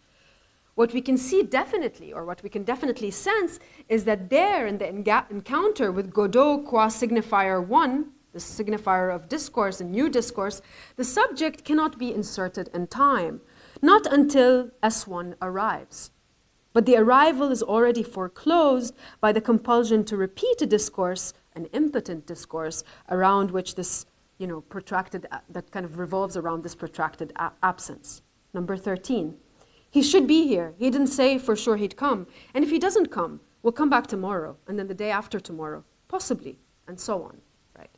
[SPEAKER 2] What we can see definitely, or what we can definitely sense, is that there in the encounter with Godot qua signifier 1, the signifier of discourse and new discourse, the subject cannot be inserted in time, not until S1 arrives. But the arrival is already foreclosed by the compulsion to repeat a discourse, an impotent discourse, around which this protracted, that kind of revolves around this protracted absence. Number 13, he should be here. He didn't say for sure he'd come. And if he doesn't come, We'll come back tomorrow, and then the day after tomorrow, possibly, and so on, right?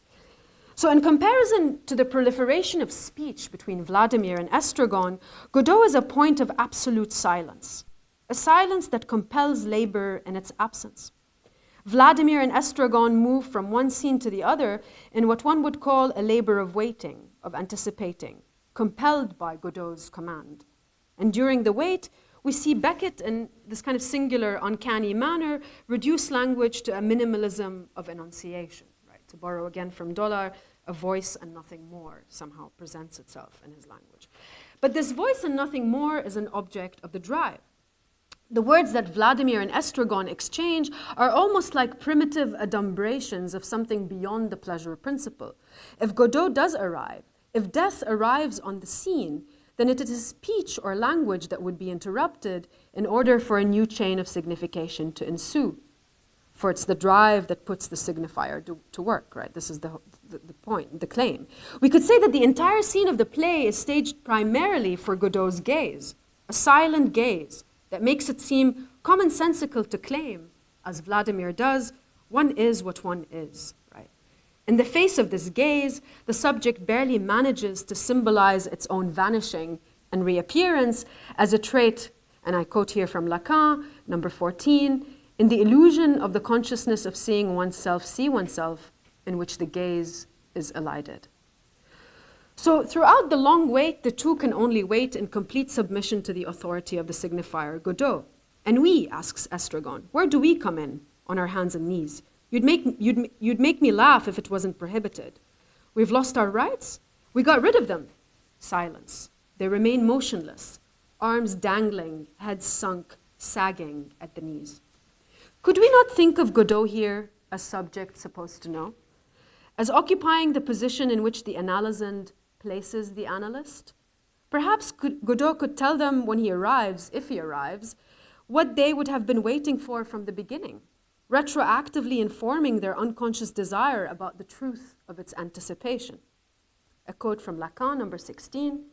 [SPEAKER 2] So in comparison to the proliferation of speech between Vladimir and Estragon, Godot is a point of absolute silence, a silence that compels labor in its absence. Vladimir and Estragon move from one scene to the other in what one would call a labor of waiting, of anticipating, compelled by Godot's command. And during the wait, we see Beckett, in this kind of singular, uncanny manner, reduce language to a minimalism of enunciation. Right? To borrow again from Dollar, a voice and nothing more somehow presents itself in his language. But this voice and nothing more is an object of the drive. The words that Vladimir and Estragon exchange are almost like primitive adumbrations of something beyond the pleasure principle. If Godot does arrive, if death arrives on the scene, then it is speech or language that would be interrupted in order for a new chain of signification to ensue. For it's the drive that puts the signifier to work, right? This is the point, the claim. We could say that the entire scene of the play is staged primarily for Godot's gaze, a silent gaze that makes it seem commonsensical to claim, as Vladimir does, one is what one is, right? In the face of this gaze, the subject barely manages to symbolize its own vanishing and reappearance as a trait, and I quote here from Lacan, number 14, in the illusion of the consciousness of seeing oneself see oneself, in which the gaze is elided. So throughout the long wait, the two can only wait in complete submission to the authority of the signifier, Godot. And we, asks Estragon, where do we come in on our hands and knees? You'd make me laugh if it wasn't prohibited. We've lost our rights? We got rid of them. Silence. They remain motionless, arms dangling, heads sunk, sagging at the knees. Could we not think of Godot here as subject supposed to know, as occupying the position in which the analysand places the analyst? Perhaps Godot could tell them when he arrives, if he arrives, what they would have been waiting for from the beginning, retroactively informing their unconscious desire about the truth of its anticipation. A quote from Lacan, number 16,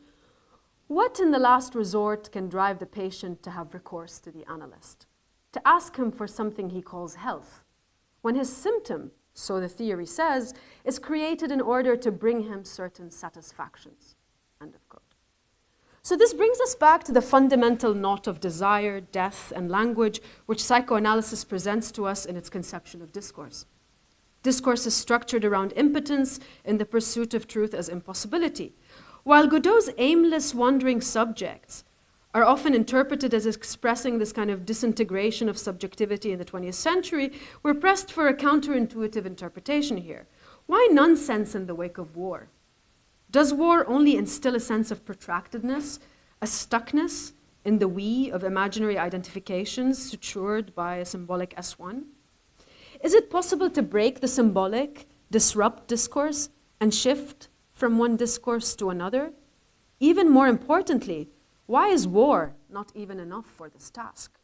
[SPEAKER 2] what in the last resort can drive the patient to have recourse to the analyst, to ask him for something he calls health, when his symptom, so the theory says, is created in order to bring him certain satisfactions, end of quote. So this brings us back to the fundamental knot of desire, death, and language which psychoanalysis presents to us in its conception of discourse. Discourse is structured around impotence in the pursuit of truth as impossibility, while Godot's aimless, wandering subjects are often interpreted as expressing this kind of disintegration of subjectivity in the 20th century, we're pressed for a counterintuitive interpretation here. Why nonsense in the wake of war? Does war only instill a sense of protractedness, a stuckness in the we of imaginary identifications sutured by a symbolic S1? Is it possible to break the symbolic, disrupt discourse, and shift from one discourse to another? Even more importantly, why is war not even enough for this task?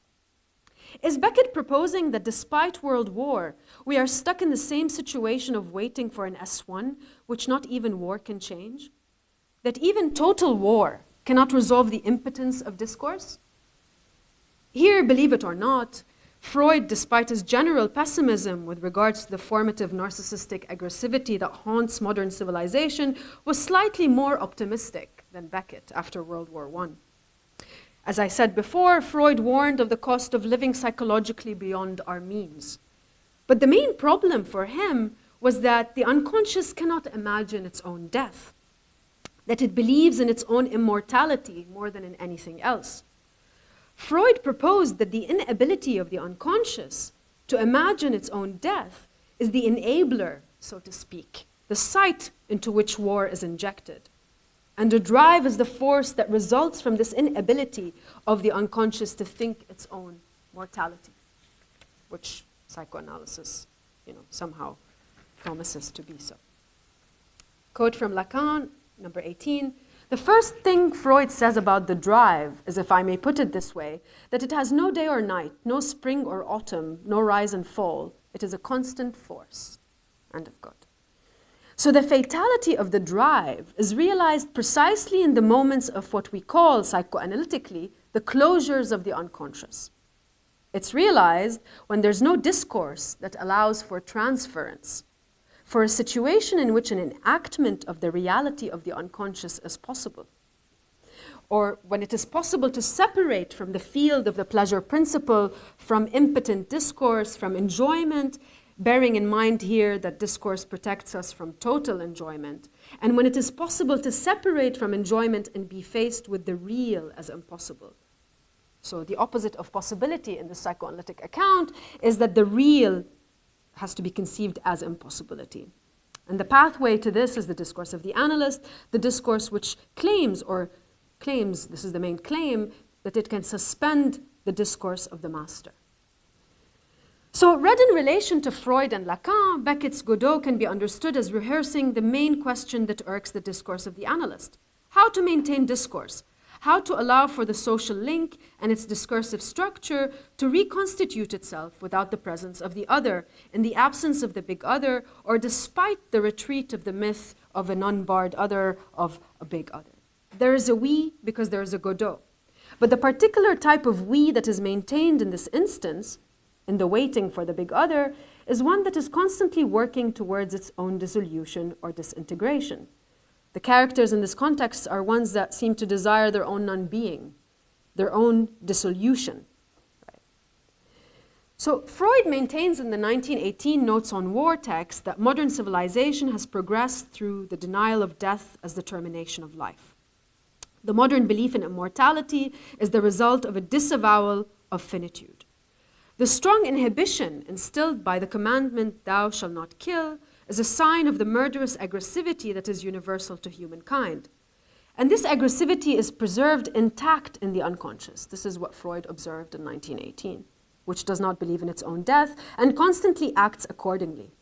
[SPEAKER 2] Is Beckett proposing that despite world war, we are stuck in the same situation of waiting for an S1, which not even war can change? That even total war cannot resolve the impotence of discourse? Here, believe it or not, Freud, despite his general pessimism with regards to the formative narcissistic aggressivity that haunts modern civilization, was slightly more optimistic than Beckett after World War I. As I said before, Freud warned of the cost of living psychologically beyond our means. But the main problem for him was that the unconscious cannot imagine its own death, that it believes in its own immortality more than in anything else. Freud proposed that the inability of the unconscious to imagine its own death is the enabler, so to speak, the site into which war is injected. And the drive is the force that results from this inability of the unconscious to think its own mortality, which psychoanalysis, somehow promises to be so. Quote from Lacan, number 18, the first thing Freud says about the drive is, if I may put it this way, that it has no day or night, no spring or autumn, no rise and fall. It is a constant force, end of quote. So the fatality of the drive is realized precisely in the moments of what we call psychoanalytically the closures of the unconscious. It's realized when there's no discourse that allows for transference, for a situation in which an enactment of the reality of the unconscious is possible, or when it is possible to separate from the field of the pleasure principle, from impotent discourse, from enjoyment, bearing in mind here that discourse protects us from total enjoyment, and when it is possible to separate from enjoyment and be faced with the real as impossible. So the opposite of possibility in the psychoanalytic account is that the real has to be conceived as impossibility. And the pathway to this is the discourse of the analyst, the discourse which claims, this is the main claim, that it can suspend the discourse of the master. So read in relation to Freud and Lacan, Beckett's Godot can be understood as rehearsing the main question that irks the discourse of the analyst: how to maintain discourse, how to allow for the social link and its discursive structure to reconstitute itself without the presence of the other, in the absence of the big other, or despite the retreat of the myth of an unbarred other, of a big other. There is a we because there is a Godot. But the particular type of we that is maintained in this instance, in the waiting for the big other, is one that is constantly working towards its own dissolution or disintegration. The characters in this context are ones that seem to desire their own non-being, their own dissolution. Right? So Freud maintains in the 1918 Notes on War text that modern civilization has progressed through the denial of death as the termination of life. The modern belief in immortality is the result of a disavowal of finitude. The strong inhibition instilled by the commandment, "Thou shalt not kill," is a sign of the murderous aggressivity that is universal to humankind. And this aggressivity is preserved intact in the unconscious. This is what Freud observed in 1918, which does not believe in its own death and constantly acts accordingly.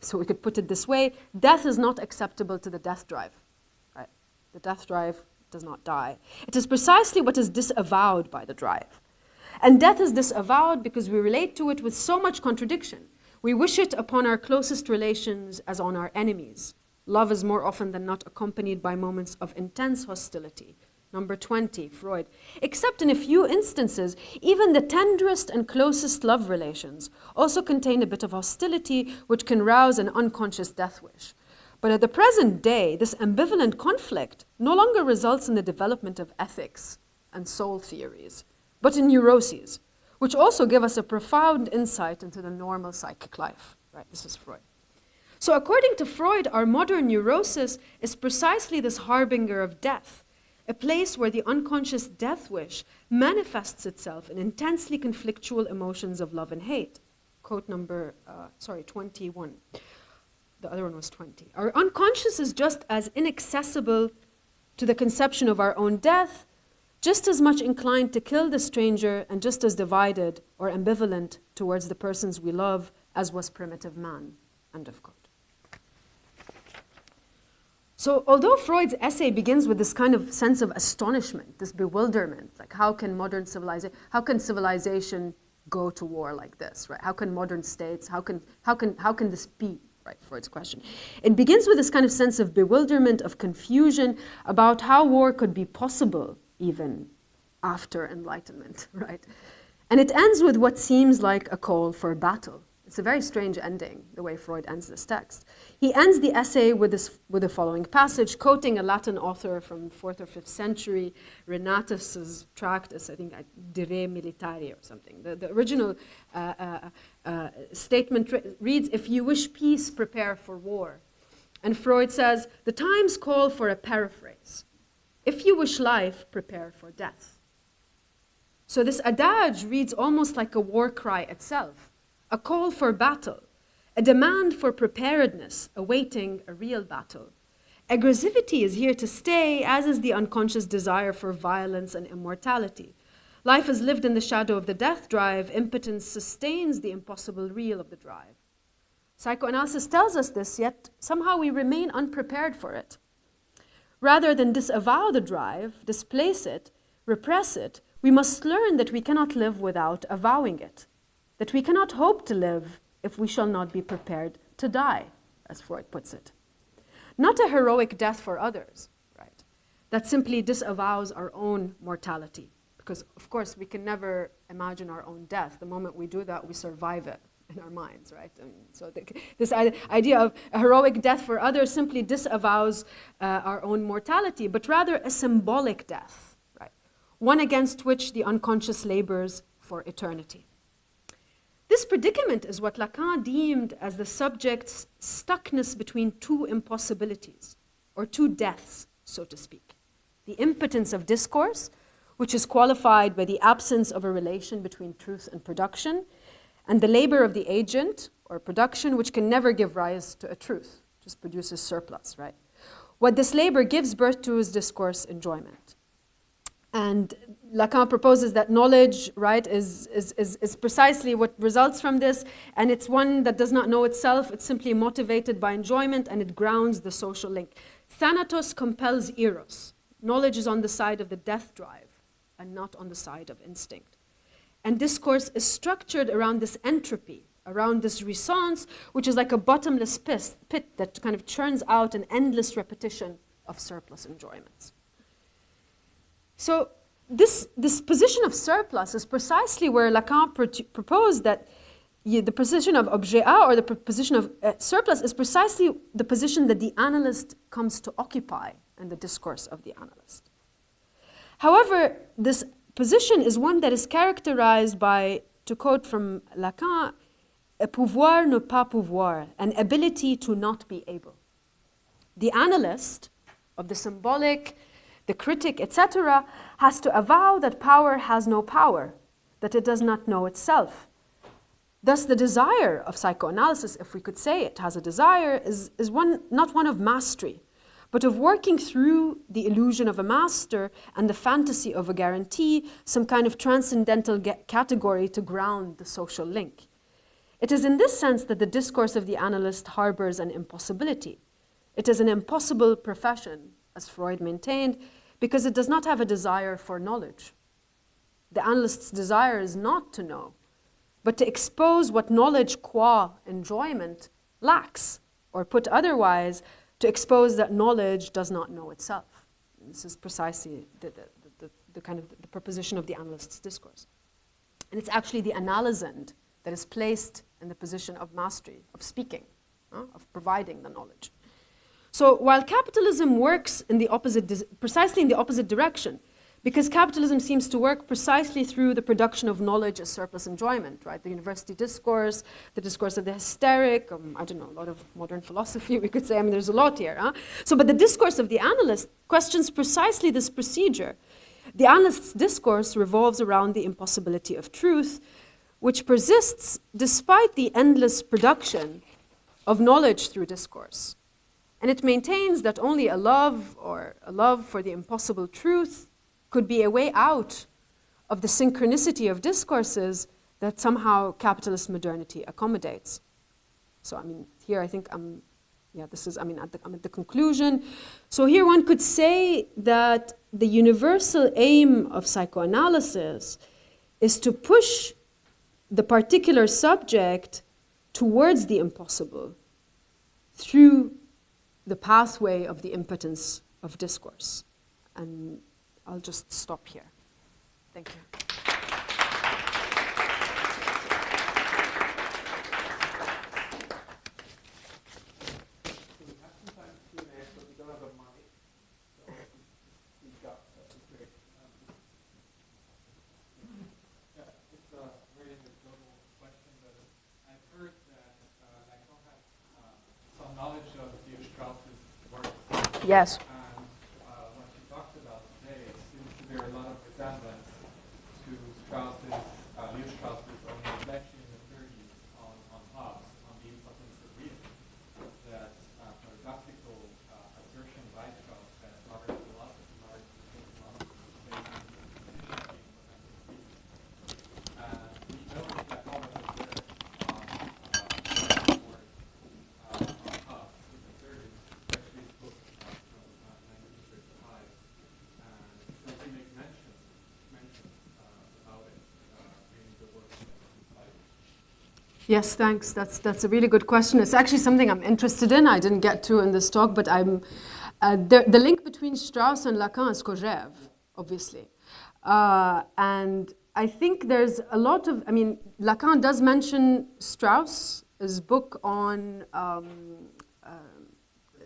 [SPEAKER 2] So we could put it this way: death is not acceptable to the death drive. Right? The death drive does not die. It is precisely what is disavowed by the drive. And death is disavowed because we relate to it with so much contradiction. We wish it upon our closest relations as on our enemies. Love is more often than not accompanied by moments of intense hostility. Number 20, Freud. Except in a few instances, even the tenderest and closest love relations also contain a bit of hostility which can rouse an unconscious death wish. But at the present day, this ambivalent conflict no longer results in the development of ethics and soul theories, but in neuroses, which also give us a profound insight into the normal psychic life. Right, this is Freud. So according to Freud, our modern neurosis is precisely this harbinger of death, a place where the unconscious death wish manifests itself in intensely conflictual emotions of love and hate. Quote number, 21. The other one was 20. Our unconscious is just as inaccessible to the conception of our own death, just as much inclined to kill the stranger, and just as divided or ambivalent towards the persons we love as was primitive man. End of quote. So although Freud's essay begins with this kind of sense of astonishment, this bewilderment, like how can civilization go to war like this, right? How can modern states, how can this be, right? Freud's question. It begins with this kind of sense of bewilderment, of confusion about how war could be possible even after Enlightenment, right? And it ends with what seems like a call for battle. It's a very strange ending, the way Freud ends this text. He ends the essay with the following passage, quoting a Latin author from the 4th or 5th century, Renatus's Tractus, I think, De Re Militari or something. The original statement reads, "If you wish peace, prepare for war." And Freud says, the times call for a paraphrase. If you wish life, prepare for death. So this adage reads almost like a war cry itself, a call for battle, a demand for preparedness, awaiting a real battle. Aggressivity is here to stay, as is the unconscious desire for violence and immortality. Life is lived in the shadow of the death drive. Impotence sustains the impossible real of the drive. Psychoanalysis tells us this, yet somehow we remain unprepared for it. Rather than disavow the drive, displace it, repress it, we must learn that we cannot live without avowing it, that we cannot hope to live if we shall not be prepared to die, as Freud puts it. Not a heroic death for others, right? That simply disavows our own mortality, because of course we can never imagine our own death. The moment we do that, we survive it in our minds, right? And so this idea of a heroic death for others simply disavows our own mortality, but rather a symbolic death, right? One against which the unconscious labors for eternity. This predicament is what Lacan deemed as the subject's stuckness between two impossibilities, or two deaths, so to speak. The impotence of discourse, which is qualified by the absence of a relation between truth and production, and the labor of the agent, or production, which can never give rise to a truth, just produces surplus, right? What this labor gives birth to is discourse enjoyment. And Lacan proposes that knowledge, right, is precisely what results from this, and it's one that does not know itself. It's simply motivated by enjoyment, and it grounds the social link. Thanatos compels eros. Knowledge is on the side of the death drive, and not on the side of instinct. And discourse is structured around this entropy, around this response, which is like a bottomless pit that kind of churns out an endless repetition of surplus enjoyments. So this position of surplus is precisely where Lacan proposed that the position of objet A, or the position of surplus, is precisely the position that the analyst comes to occupy in the discourse of the analyst. However, this position is one that is characterized by, to quote from Lacan, a pouvoir ne pas pouvoir, an ability to not be able. The analyst of the symbolic, the critic, etc., has to avow that power has no power, that it does not know itself. Thus, the desire of psychoanalysis, if we could say it has a desire, is not one of mastery, but of working through the illusion of a master and the fantasy of a guarantee, some kind of transcendental category to ground the social link. It is in this sense that the discourse of the analyst harbors an impossibility. It is an impossible profession, as Freud maintained, because it does not have a desire for knowledge. The analyst's desire is not to know, but to expose what knowledge qua enjoyment lacks, or put otherwise, to expose that knowledge does not know itself. And this is precisely the kind of the proposition of the analyst's discourse. And it's actually the analysand that is placed in the position of mastery, of speaking, of providing the knowledge. So while capitalism works in the precisely in the opposite direction, because capitalism seems to work precisely through the production of knowledge as surplus enjoyment, right? The university discourse, the discourse of the hysteric, I don't know, a lot of modern philosophy, we could say. I mean, there's a lot here. So, but the discourse of the analyst questions precisely this procedure. The analyst's discourse revolves around the impossibility of truth, which persists despite the endless production of knowledge through discourse. And it maintains that only a love for the impossible truth could be a way out of the synchronicity of discourses that somehow capitalist modernity accommodates. So, I mean, here I think I'm at the conclusion. So here one could say that the universal aim of psychoanalysis is to push the particular subject towards the impossible through the pathway of the impotence of discourse. And I'll just stop here. Thank you.
[SPEAKER 1] We have some time for Q&A, but we don't have a mic. So we've got great.
[SPEAKER 3] Yeah, it's a very global question, but I've heard that Lacan had some knowledge of Leo Strauss's work.
[SPEAKER 2] Yes.
[SPEAKER 3] What she talked about today, it seems to bear a lot of resemblance to Leo Strauss's own reflection in the 30s on Hobbes, on the impotence of reason. That paradoxical assertion by Strauss that modern philosophy, modern philosophy is based on the efficiency and impotence of reason. We know that Hobbes was there on Hobbes in the 30s, especially his book from 1935. Something makes mention about it in the work that he cited.
[SPEAKER 2] Yes, thanks. That's a really good question. It's actually something I'm interested in. I didn't get to in this talk, but I'm the link between Strauss and Lacan is cogève, obviously. And I think there's a lot of, I mean, Lacan does mention Strauss's book on,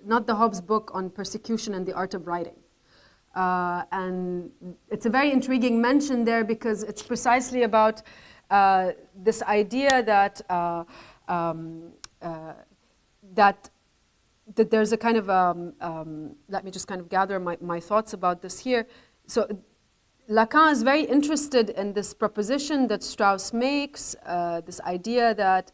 [SPEAKER 2] not the Hobbes book on persecution and the art of writing. And it's a very intriguing mention there because it's precisely about this idea that that there's a kind of, let me just kind of gather my thoughts about this here. So Lacan is very interested in this proposition that Strauss makes, this idea that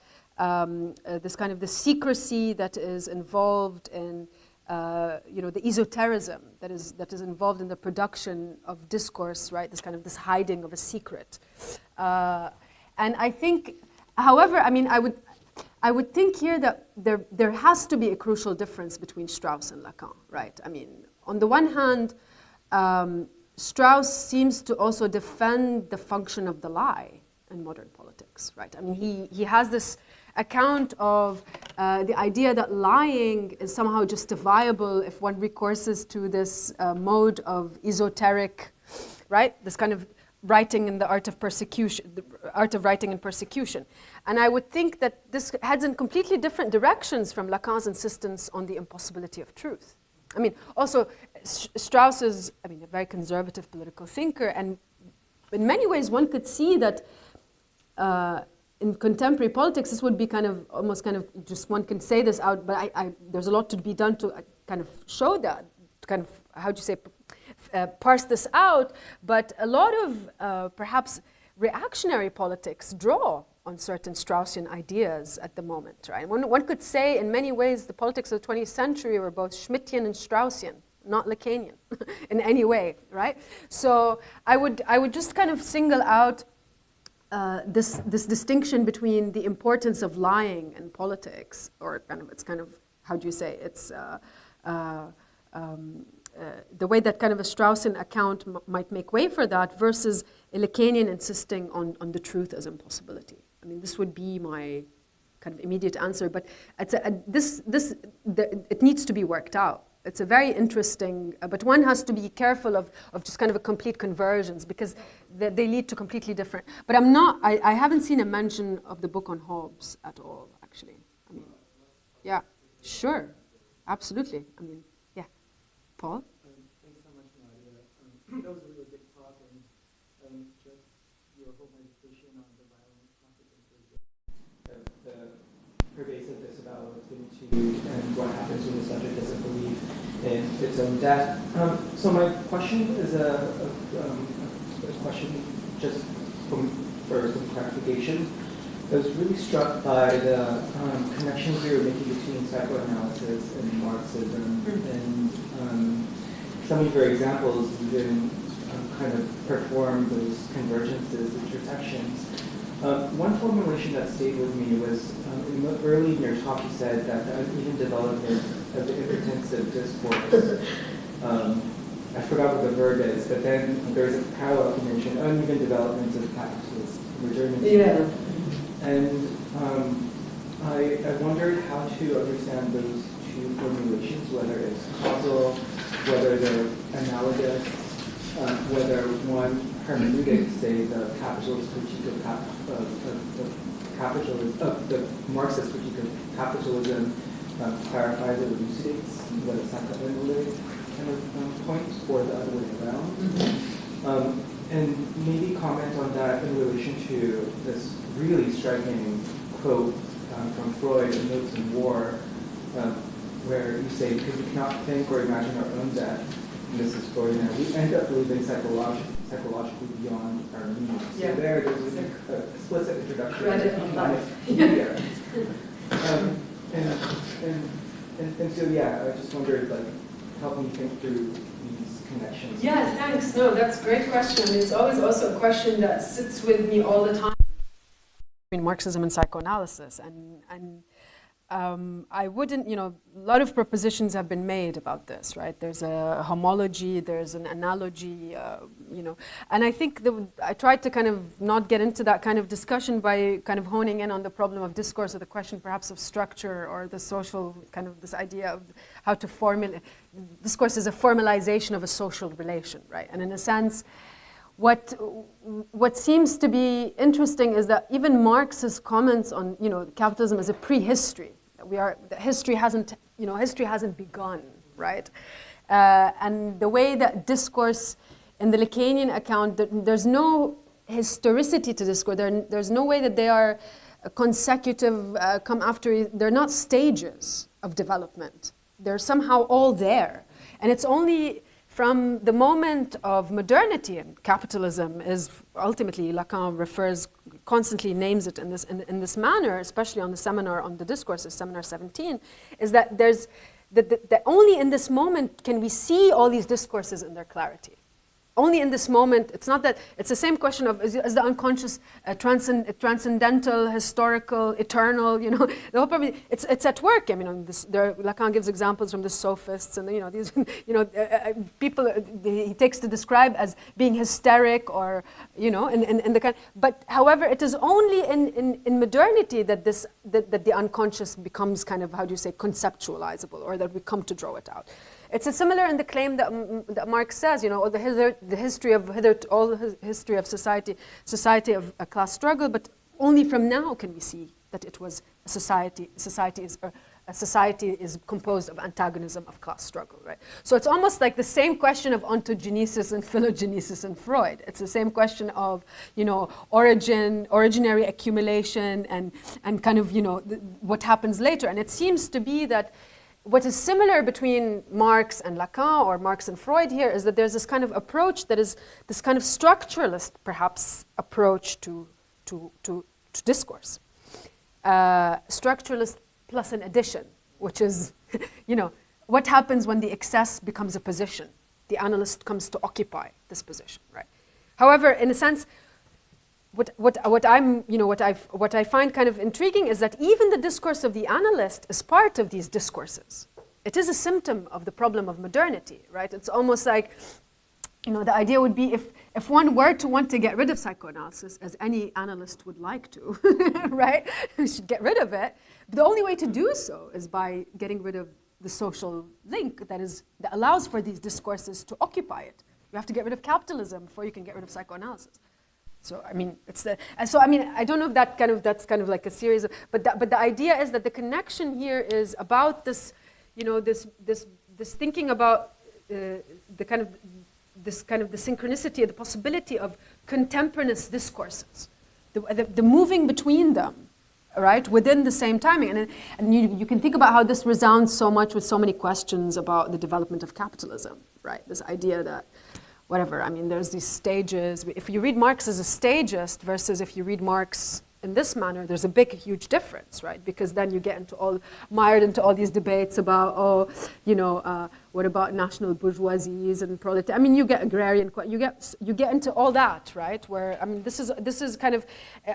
[SPEAKER 2] this kind of the secrecy that is involved in the esotericism that is involved in the production of discourse, right? This kind of this hiding of a secret. And I think, however, I mean, I would think here that there has to be a crucial difference between Strauss and Lacan, right? I mean, on the one hand, Strauss seems to also defend the function of the lie in modern politics, right? I mean, he has this account of the idea that lying is somehow justifiable if one recourses to this mode of esoteric, right? This kind of writing in the art of persecution, the art of writing in persecution. And I would think that this heads in completely different directions from Lacan's insistence on the impossibility of truth. I mean, also, Strauss is, I mean, a very conservative political thinker, and in many ways one could see that in contemporary politics, this would be kind of almost kind of just one can say this out, but there's a lot to be done to kind of show that, to kind of, how do you say, parse this out. But a lot of perhaps reactionary politics draw on certain Straussian ideas at the moment, right? One could say in many ways the politics of the 20th century were both Schmittian and Straussian, not Lacanian in any way, right? So I would just kind of single out this distinction between the importance of lying in politics, or kind of, it's kind of, how do you say, it's the way that kind of a Straussian account might make way for that versus a Lacanian insisting on the truth as impossibility. I mean, this would be my kind of immediate answer, but it's it needs to be worked out. It's a very interesting, but one has to be careful of just kind of a complete conversions because they lead to completely different. But I haven't seen a mention of the book on Hobbes at all, actually. I mean, yeah, sure, absolutely. I mean, yeah. Paul?
[SPEAKER 4] Thanks so much, Nadia. That was a really good talk, and just your whole meditation on the violent consequences. The pervasive disavowal of finitude and what happens when the subject doesn't believe in its own death. So my question is a question just for some clarification. I was really struck by the connections you were making between psychoanalysis and Marxism, and some of your examples even kind of perform those convergences, intersections. One formulation that stayed with me was early in your talk you said that the uneven development of the impotence of discourse. I forgot what the verb is, but then there's a parallel you mentioned, uneven development of capitalist modernity.
[SPEAKER 2] Yeah.
[SPEAKER 4] And I wondered how to understand those two formulations, whether it's causal, whether they're analogous, whether one hermeneutic, say the capitalist critique of capitalism, the Marxist critique of capitalism, clarifies or elucidates what a psychoanalytic kind of point, or the other way around. And maybe comment on that in relation to this really striking quote from Freud in Notes in War, where you say, because we cannot think or imagine our own death, and this is Freudian, we end up living psychologically beyond our means.
[SPEAKER 2] Yeah.
[SPEAKER 4] So there's an explicit introduction
[SPEAKER 2] of life.
[SPEAKER 4] Yeah. And so, yeah, I just wondered, like, help me think through these connections.
[SPEAKER 2] Yeah, thanks. No, that's a great question. I mean, it's always also a question that sits with me all the time between Marxism and psychoanalysis. And I wouldn't, a lot of propositions have been made about this, right? There's a homology, there's an analogy, and I think I tried to kind of not get into that kind of discussion by kind of honing in on the problem of discourse, or the question perhaps of structure, or the social kind of this idea of how to formulate. Discourse is a formalization of a social relation, right? And in a sense, what seems to be interesting is that even Marx's comments on, capitalism as a prehistory, that history hasn't begun, right? And the way that discourse in the Lacanian account, there's no historicity to discourse. There's no way that they are consecutive, come after. They're not stages of development. They're somehow all there. And it's only from the moment of modernity, and capitalism is ultimately, Lacan constantly names it in this manner, especially on the seminar on the discourses, seminar 17, is that that only in this moment can we see all these discourses in their clarity. Only in this moment. It's not that, it's the same question of, is the unconscious transcendental, historical, eternal, the whole problem, it's at work. I mean, Lacan gives examples from the sophists and, these, people he takes to describe as being hysteric or, in the kind, but however, it is only in modernity that that the unconscious becomes kind of, how do you say, conceptualizable, or that we come to draw it out. It's similar in the claim that Marx says, the history of society of a class struggle, but only from now can we see that it was a society. A society is composed of antagonism of class struggle, right? So it's almost like the same question of ontogenesis and phylogenesis in Freud. It's the same question of, originary accumulation and kind of, what happens later. And it seems to be that what is similar between Marx and Lacan, or Marx and Freud here, is that there's this kind of approach that is this kind of structuralist, perhaps, approach to discourse. Structuralist plus an addition, which is, what happens when the excess becomes a position? The analyst comes to occupy this position, right? However, in a sense, what I find kind of intriguing is that even the discourse of the analyst is part of these discourses. It is a symptom of the problem of modernity, right? It's almost like, the idea would be if one were to want to get rid of psychoanalysis, as any analyst would like to, right? We should get rid of it. But the only way to do so is by getting rid of the social link that allows for these discourses to occupy it. You have to get rid of capitalism before you can get rid of psychoanalysis. So I mean, I don't know if that's kind of like a series of, but the idea is that the connection here is about this, this thinking about the synchronicity, the possibility of contemporaneous discourses, the moving between them, right, within the same timing, and you can think about how this resounds so much with so many questions about the development of capitalism, right? This idea that, whatever, I mean, there's these stages. If you read Marx as a stagist versus if you read Marx in this manner, there's a big, huge difference, right? Because then you get mired into all these debates about, what about national bourgeoisies and proletariat? I mean, you get agrarian, you get into all that, right? Where, I mean, this is kind of,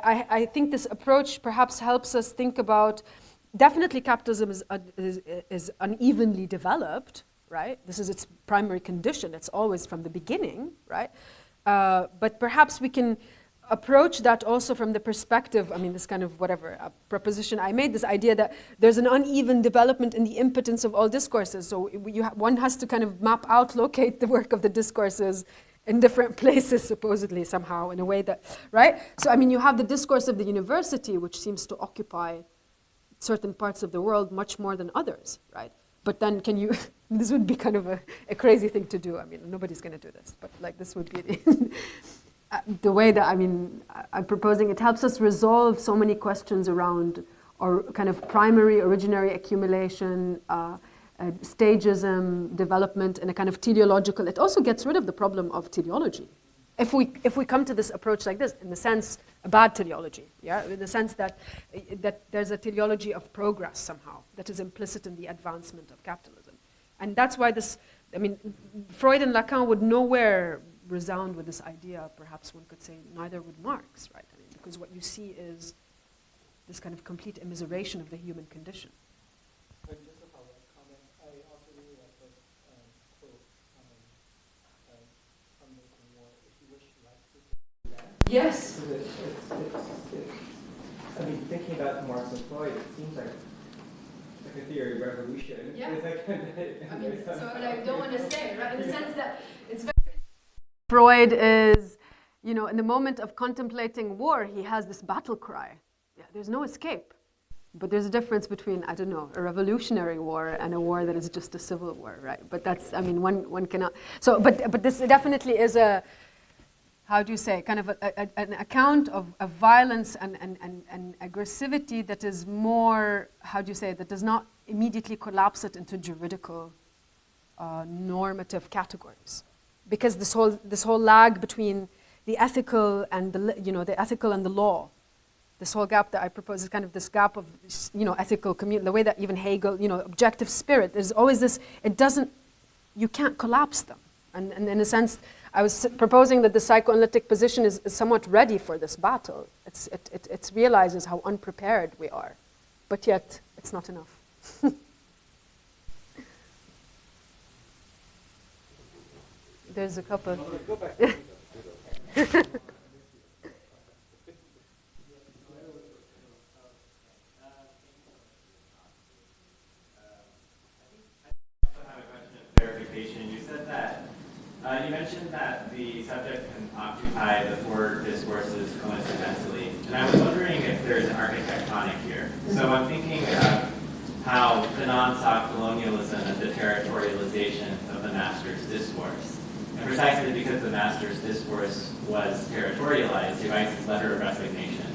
[SPEAKER 2] I think this approach perhaps helps us think about, definitely capitalism is unevenly developed, right? This is its primary condition. It's always from the beginning, right? But perhaps we can approach that also from the perspective, I mean, this kind of proposition I made, this idea that there's an uneven development in the impotence of all discourses. So one has to kind of map out, locate the work of the discourses in different places, supposedly, somehow, in a way that, right? So, I mean, you have the discourse of the university, which seems to occupy certain parts of the world much more than others, right? But then this would be kind of a crazy thing to do. I mean, nobody's going to do this, but like this would be the way that, I mean, I'm proposing. It helps us resolve so many questions around or kind of primary, originary accumulation, stagism, development, and a kind of teleological. It also gets rid of the problem of teleology. If we come to this approach like this, in the sense, a bad teleology, yeah, in the sense that there's a teleology of progress somehow that is implicit in the advancement of capitalism, and that's why this. I mean, Freud and Lacan would nowhere resound with this idea. Perhaps one could say neither would Marx, right? I mean, because what you see is this kind of complete immiseration of the human condition.
[SPEAKER 4] Just a follow-up comment. I also really like this quote from Nathan Moore. If you wish, you like to do that.
[SPEAKER 2] Yes.
[SPEAKER 4] I mean, thinking about Marx and Freud, it seems like a theory of revolution.
[SPEAKER 2] Yeah.
[SPEAKER 4] It's like,
[SPEAKER 2] I mean, so what I don't want to say, right? In the sense that it's very. Freud is you know, in the moment of contemplating war, he has this battle cry. Yeah, there's no escape. But there's a difference between, I don't know, a revolutionary war and a war that is just a civil war, right? But that's, I mean, one cannot. So, but this definitely is a, how do you say, kind of an account of violence and aggressivity that is more, how do you say, that does not immediately collapse it into juridical normative categories. Because this whole lag between the ethical and the ethical and the law, this whole gap that I propose is kind of this gap of, ethical community, the way that even Hegel, objective spirit, there's always this, you can't collapse them. And in a sense, I was proposing that the psychoanalytic position is somewhat ready for this battle. It realizes how unprepared we are, but yet it's not enough. There's a couple.
[SPEAKER 5] You mentioned that the subject can occupy the four discourses coincidentally, and I was wondering if there's an architectonic here. So I'm thinking of how Fanon saw colonialism as the territorialization of the master's discourse. And precisely because the master's discourse was territorialized, he writes his letter of resignation,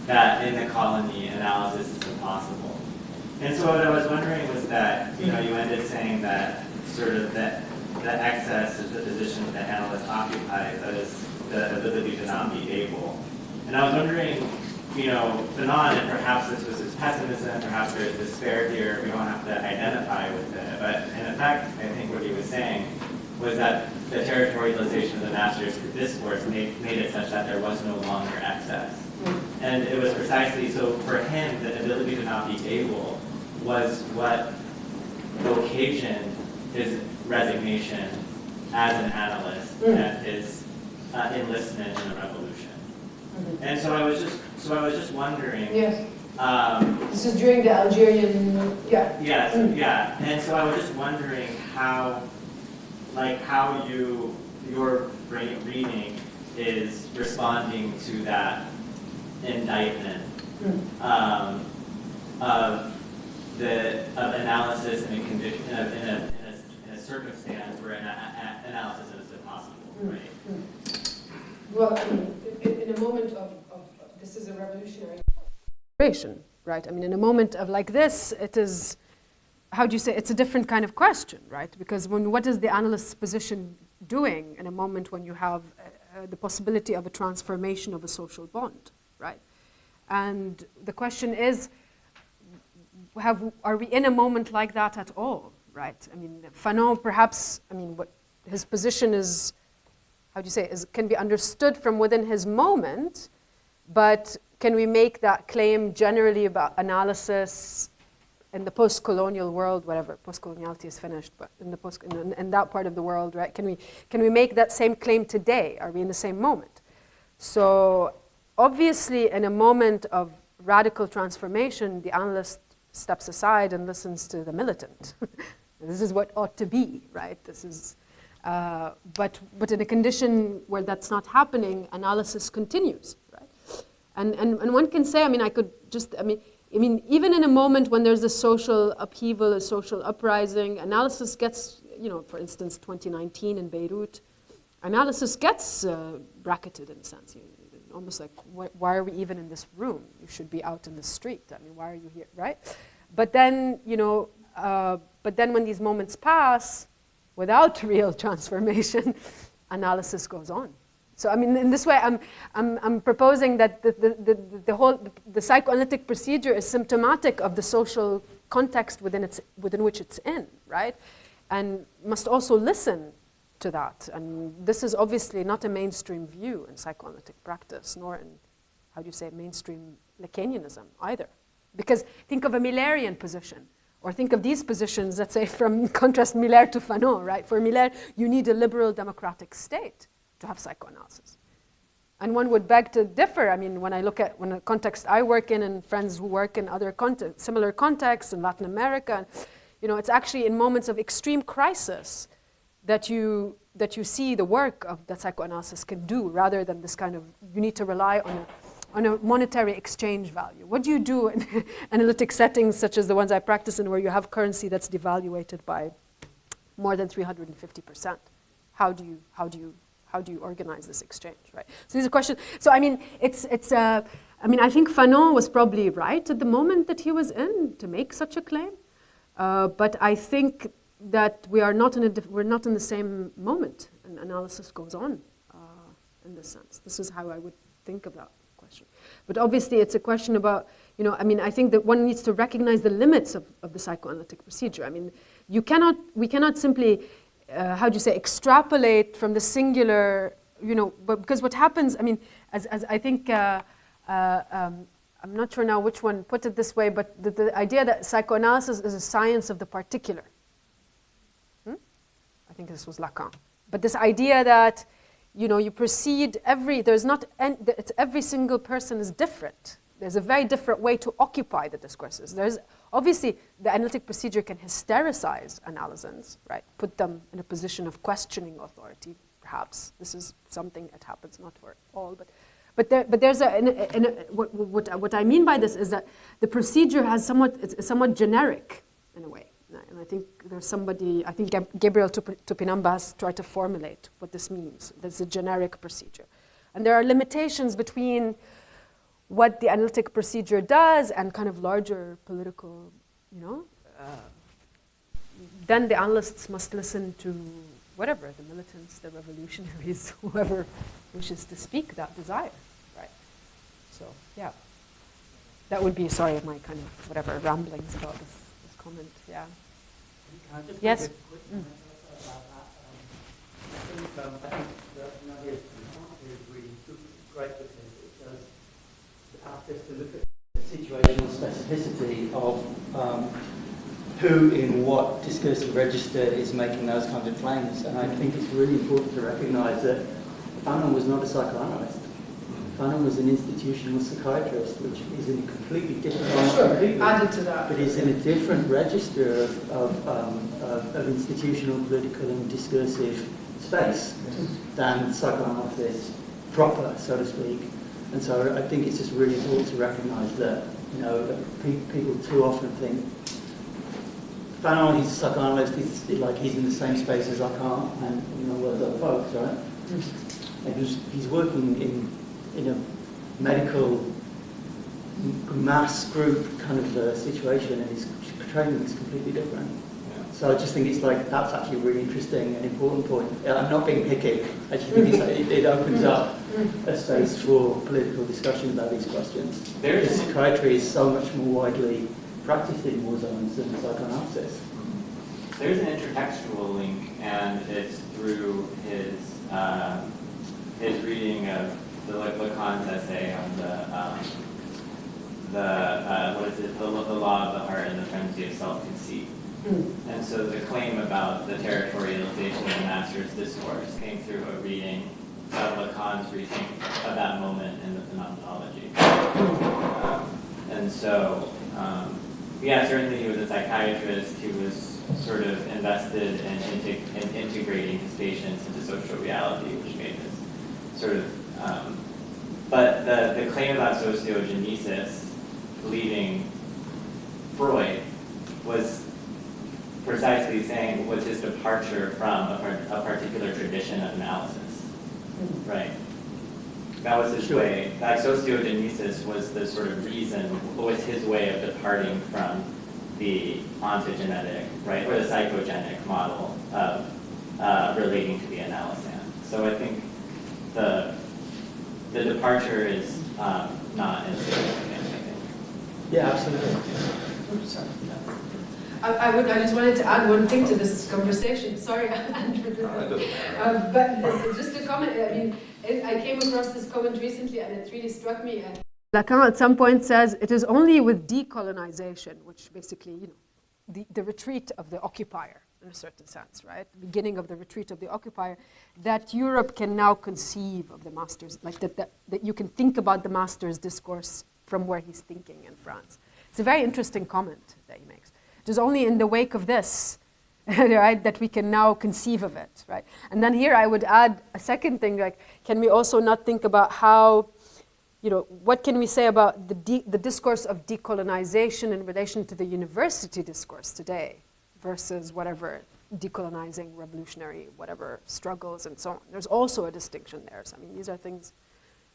[SPEAKER 5] that in the colony, analysis is impossible. And so what I was wondering was that, you ended saying that sort of that the excess is the position that the analyst occupies, that is the ability to not be able. And I was wondering, Fanon, and perhaps this was his pessimism, perhaps there's despair here, we don't have to identify with it, but in effect, I think what he was saying was that the territorialization of the master's discourse made it such that there was no longer excess. And it was precisely, so for him, the ability to not be able was what occasioned his resignation as an analyst and his enlistment in the revolution. And so I was just wondering.
[SPEAKER 2] Yes. This is during the Algerian. Yeah.
[SPEAKER 5] Yes. Yeah. And so I was just wondering how your reading is responding to that indictment of analysis and conviction in a circumstance where analysis is impossible, right?
[SPEAKER 2] Well, in a moment of this is a revolutionary situation, right? I mean, in a moment of like this, it is, how do you say, it's a different kind of question, right? Because what is the analyst's position doing in a moment when you have the possibility of a transformation of a social bond, right? And the question is, are we in a moment like that at all? Right. I mean, Fanon perhaps, what his position is, how do you say, can be understood from within his moment, but can we make that claim generally about analysis in the post-colonial world, whatever, post-coloniality is finished, but in that part of the world, right? Can we make that same claim today? Are we in the same moment? So obviously, in a moment of radical transformation, the analyst steps aside and listens to the militant. This is what ought to be, right? This is, but in a condition where that's not happening, analysis continues, right? And one can say, even in a moment when there's a social upheaval, a social uprising, analysis gets, for instance, 2019 in Beirut, analysis gets bracketed in a sense. Almost like, why are we even in this room? You should be out in the street. Why are you here, right? But then, when these moments pass, without real transformation, analysis goes on. So, in this way, I'm proposing that the psychoanalytic procedure is symptomatic of the social context within which it's in, right? And must also listen to that. And this is obviously not a mainstream view in psychoanalytic practice, nor in, mainstream Lacanianism either. Because think of a Millerian position, or think of these positions, let's say, from contrast Miller to Fanon, right? For Miller, you need a liberal democratic state to have psychoanalysis. And one would beg to differ. When I look at the context I work in and friends who work in other similar contexts in Latin America, it's actually in moments of extreme crisis that you see the work of that psychoanalysis can do, rather than this kind of, you need to rely on a monetary exchange value. What do you do in analytic settings such as the ones I practice in, where you have currency that's devaluated by more than 350%? How do you organize this exchange, right? So these are questions. So I mean, I think Fanon was probably right at the moment that he was in to make such a claim, but I think that we're not in the same moment, and analysis goes on in this sense. This is how I would think of that question. But obviously, it's a question about, I think that one needs to recognize the limits of the psychoanalytic procedure. I mean, we cannot simply, extrapolate from the singular, but because what happens, I mean, as I think, I'm not sure now which one put it this way, but the idea that psychoanalysis is a science of the particular. I think this was Lacan. But this idea that, you proceed every single person is different. There's a very different way to occupy the discourses. There's obviously the analytic procedure can hystericize analysans, right? Put them in a position of questioning authority, perhaps. This is something that happens not for all, but there's what I mean by this is that the procedure has somewhat generic in a way. And I think Gabriel Tupinamba has tried to formulate what this means. There's a generic procedure. And there are limitations between what the analytic procedure does and kind of larger political, then the analysts must listen to whatever, the militants, the revolutionaries, whoever wishes to speak that desire, right? So, yeah. That would be, sorry, my kind of, whatever, ramblings about this comment, yeah.
[SPEAKER 4] Can I just
[SPEAKER 2] yes.
[SPEAKER 4] make a quick comment about that? I think that Nadia's point is really great because it does ask us to look at the situational specificity of who in what discursive register is making those kinds of claims. And I think it's really important to recognise that Fanon was not a psychoanalyst. Fanon was an institutional psychiatrist, which is in a completely different
[SPEAKER 2] added to that.
[SPEAKER 4] But is in a different register of institutional, political and discursive space than psychoanalysis proper, so to speak. And so I think it's just really important to recognise that, people too often think Fanon, he's a psychoanalyst, he's in the same space as Lacan and with other folks, right? And he's working in a medical mass group kind of situation, and his training is completely different. Yeah. So I just think that's actually a really interesting and important point. I'm not being picky. I just think it opens up a space for political discussion about these questions. Psychiatry is so much more widely practiced in war zones than psychoanalysis.
[SPEAKER 5] There's an intertextual link, and it's through his reading of the Lacan's essay on the law of the heart and the frenzy of self-conceit. And so the claim about the territorialization of the master's discourse came through a reading of Lacan's reading of that moment in the phenomenology. And so, certainly he was a psychiatrist who was sort of invested in integrating his patients into social reality, which made this sort of but the claim about sociogenesis, believing Freud, was precisely saying was his departure from a particular tradition of analysis, right? That was his way. That sociogenesis was the sort of reason, was his way of departing from the ontogenetic, right, or the psychogenic model of relating to the analysan. So I think the departure is not insignificant, I think.
[SPEAKER 4] Yeah, absolutely.
[SPEAKER 2] Sorry. I just wanted to add one thing to this conversation. Sorry, Andrew. But just a comment. I mean, I came across this comment recently, and it really struck me. Lacan at some point says it is only with decolonization, which basically, the retreat of the occupier, in a certain sense, right? The beginning of the retreat of the occupier, that Europe can now conceive of the master's, that you can think about the master's discourse from where he's thinking in France. It's a very interesting comment that he makes. It is only in the wake of this, right? That we can now conceive of it, right? And then here I would add a second thing, like, can we also not think about how, what can we say about the discourse of decolonization in relation to the university discourse today versus whatever decolonizing, revolutionary, whatever struggles and so on. There's also a distinction there. So, I mean, these are things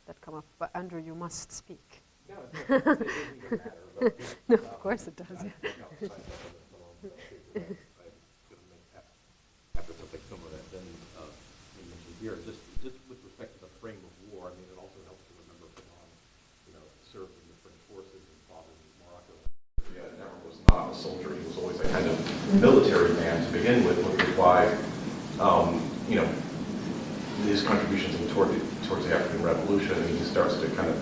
[SPEAKER 2] that come up. But Andrew, you must speak.
[SPEAKER 6] No, it doesn't matter. But,
[SPEAKER 2] No, of course it does.
[SPEAKER 6] I'm going to make after something similar that then you mentioned here, just with respect to the frame of war. I mean, it also helps to remember Fanon, served in different forces and fought in Morocco. Yeah, never was not a soldier. He was always a kind of military man to begin with, which is why, his contributions towards the African Revolution, he starts to kind of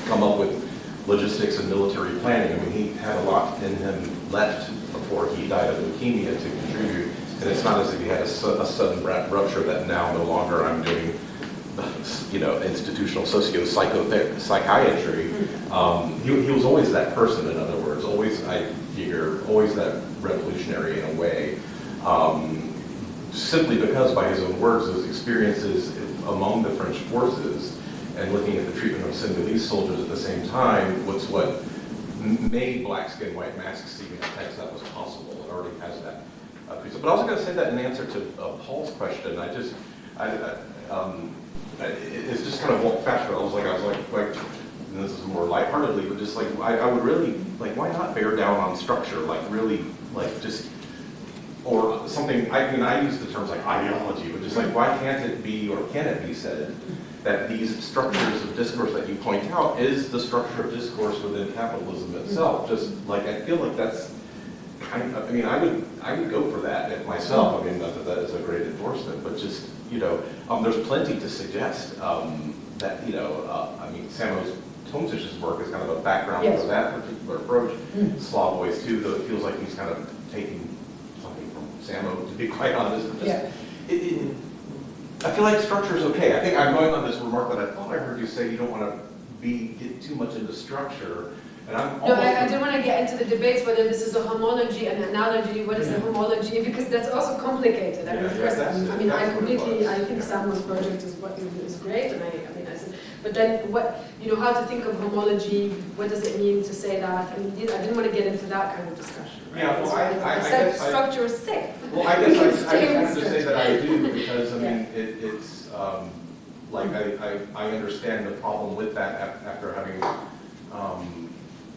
[SPEAKER 6] come up with logistics and military planning. I mean, he had a lot in him left before he died of leukemia to contribute, and it's not as if he had a sudden rupture that now no longer I'm doing, institutional psychiatry. He was always that person, in other words, always, I figure, always that revolutionary in a way, simply because, by his own words, his experiences among the French forces and looking at the treatment of Senegalese soldiers at the same time was what made black skin, white masks seem in text that was possible. It already has that. But I was going to say that in answer to Paul's question. It's just kind of factual. I was like, and this is more lightheartedly, but just like I would really why not bear down on structure? Or something. I use the terms like ideology, but just why can't it be, or can it be said that these structures of discourse that you point out is the structure of discourse within capitalism itself? Just I feel like that's kind of, I would go for that myself. Not that is a great endorsement, but just, there's plenty to suggest that, Samuel Tomsich's work is kind of a background for that particular approach. Slavoy's too, though it feels like he's kind of taking something from Samo, to be quite honest. I feel like structure is okay. I think I'm going on this remark that I thought I heard you say you don't want to get too much into structure. And
[SPEAKER 2] I don't want to get into the debates whether this is a homology, an analogy, what is a homology, because that's also complicated. I think Samuel's project is great, and but then how to think of homology, what does it mean to say that? I didn't want to get into that kind of discussion. Right?
[SPEAKER 6] Yeah, well,
[SPEAKER 2] I said structure is safe.
[SPEAKER 6] Well, I guess I wanted to say that I do, because it's I understand the problem with that after having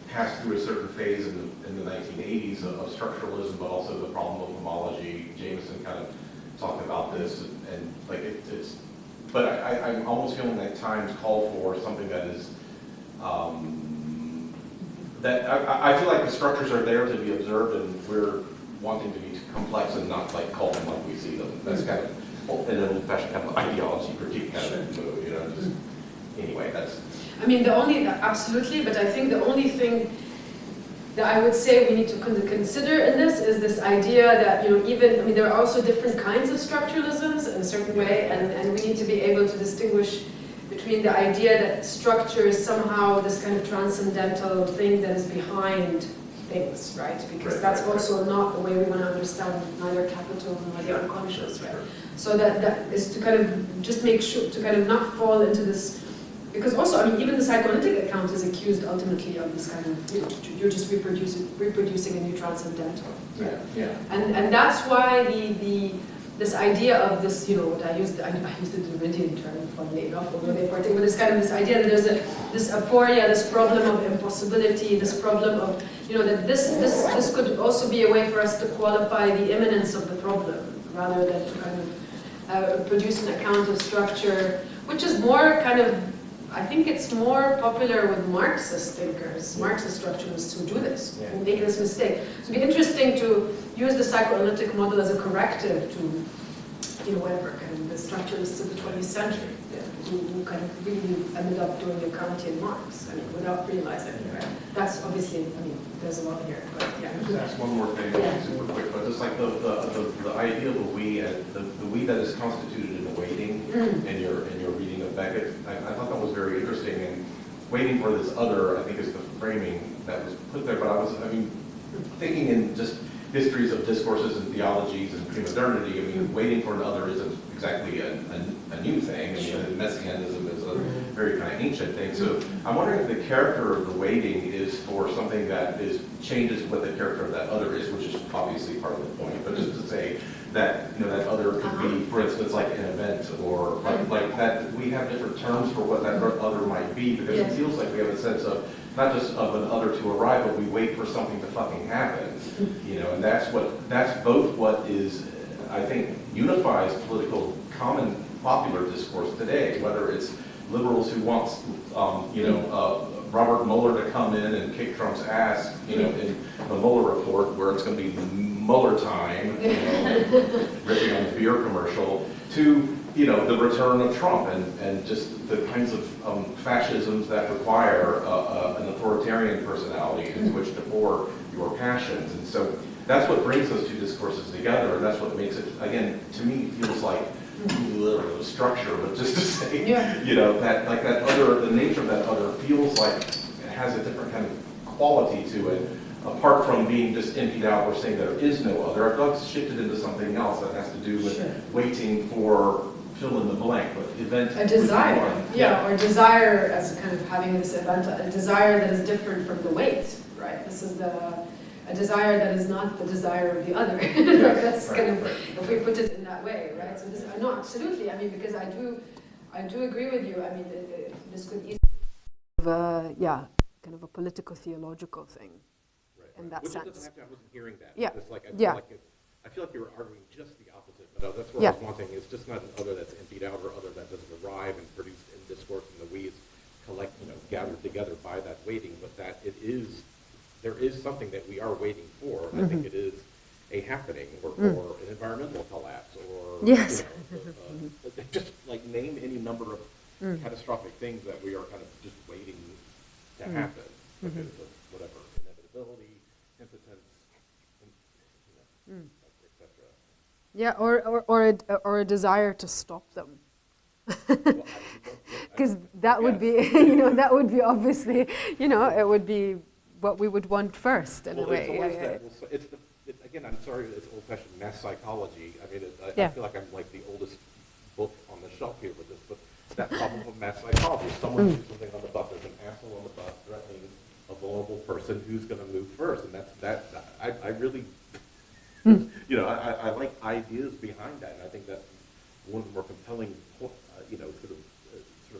[SPEAKER 6] passed through a certain phase in the 1980s of structuralism, but also the problem of homology. Jameson kind of talked about this, and it's. But I'm almost feeling that times call for something that is that I feel like the structures are there to be observed, and we're wanting to be complex and not call them like we see them. That's kind of an old-fashioned kind of ideology critique kind of move, just anyway. That's.
[SPEAKER 2] Absolutely, but I think the only thing that I would say we need to consider in this is this idea that, there are also different kinds of structuralisms in a certain way, and we need to be able to distinguish between the idea that structure is somehow this kind of transcendental thing that is behind things, right? Because that's also not the way we want to understand neither capital nor the unconscious, right? So that is to kind of just make sure to kind of not fall into this. Because also, even the psychoanalytic account is accused ultimately of this kind of, you're just reproducing a new transcendental.
[SPEAKER 6] Right? Yeah.
[SPEAKER 2] And that's why this idea of this, what I used the Derridian term, funnily enough, although they partake with this idea that there's this aporia, this problem of impossibility, this problem of, that this could also be a way for us to qualify the imminence of the problem, rather than to kind of produce an account of structure, which is more kind of, I think it's more popular with Marxist thinkers, Marxist structuralists who do this, who make this mistake. So it'd be interesting to use the psychoanalytic model as a corrective to, whatever, kind of the structuralists of the 20th century, who kind of really ended up doing a Kantian Marx, without realizing it, right? That's obviously, there's a lot here, but yeah.
[SPEAKER 6] Just ask one more thing, super quick, but just the idea of the we that is constituted in the waiting in your reading of Beckett, I thought that was very interesting, and waiting for this other, I think, is the framing that was put there. But I was, thinking in just histories of discourses and theologies and pre-modernity, I mean, waiting for an other isn't exactly a new thing. I mean, messianism is a very kind of ancient thing. So I'm wondering if the character of the waiting is for something that changes what the character of that other is, which is obviously part of the point. But just to say that, you know, that other could be, for instance, like an event, or like that we have different terms for what that other might be, because it feels like we have a sense of not just of an other to arrive, but we wait for something to fucking happen, you know, and that's both what is, I think, unifies political common popular discourse today, whether it's liberals who want, Robert Mueller to come in and kick Trump's ass, you know, in the Mueller report, where it's going to be Mueller time, you know, ripping on the beer commercial, to, you know, the return of Trump and just the kinds of fascisms that require an authoritarian personality into which to pour your passions. And so that's what brings those two discourses together, and that's what makes it, again, to me, feels like structure, but just to say, you know, that like that other, the nature of that other feels like it has a different kind of quality to it, apart from being just emptied out or saying there is no other. I'd like to shift it into something else that has to do with waiting for fill in the blank, but event.
[SPEAKER 2] A desire, or desire as kind of having this event, a desire that is different from the wait, right? This is a desire that is not the desire of the other. That's kind of, if we put it in that way, right? So this, no, absolutely. I mean, because I do agree with you. I mean, this could easily be kind of a political theological thing in that sense.
[SPEAKER 7] Doesn't have to, I wasn't hearing that.
[SPEAKER 2] Yeah.
[SPEAKER 7] It's like, I feel like you were arguing just the opposite, but that's what I was wanting. It's just not an other that's emptied out or other that doesn't arrive and produce in discourse, and the we is gathered together by that waiting, but that there is something that we are waiting for. I think it is a happening, or an environmental collapse, or just like name any number of catastrophic things that we are kind of just waiting to happen because of whatever inevitability, impotence, etc.
[SPEAKER 2] Yeah, or a desire to stop them. Because that would be, that would be obviously, it would be what we would want first in a way.
[SPEAKER 7] Again, I'm sorry, it's old-fashioned mass psychology. I mean, I feel like I'm like the oldest book on the shelf here with this, but that problem of mass psychology. Someone does something on the bus, there's an asshole on the bus threatening a vulnerable person who's going to move first, and I really, I like ideas behind that, and I think that's one of the more compelling, sort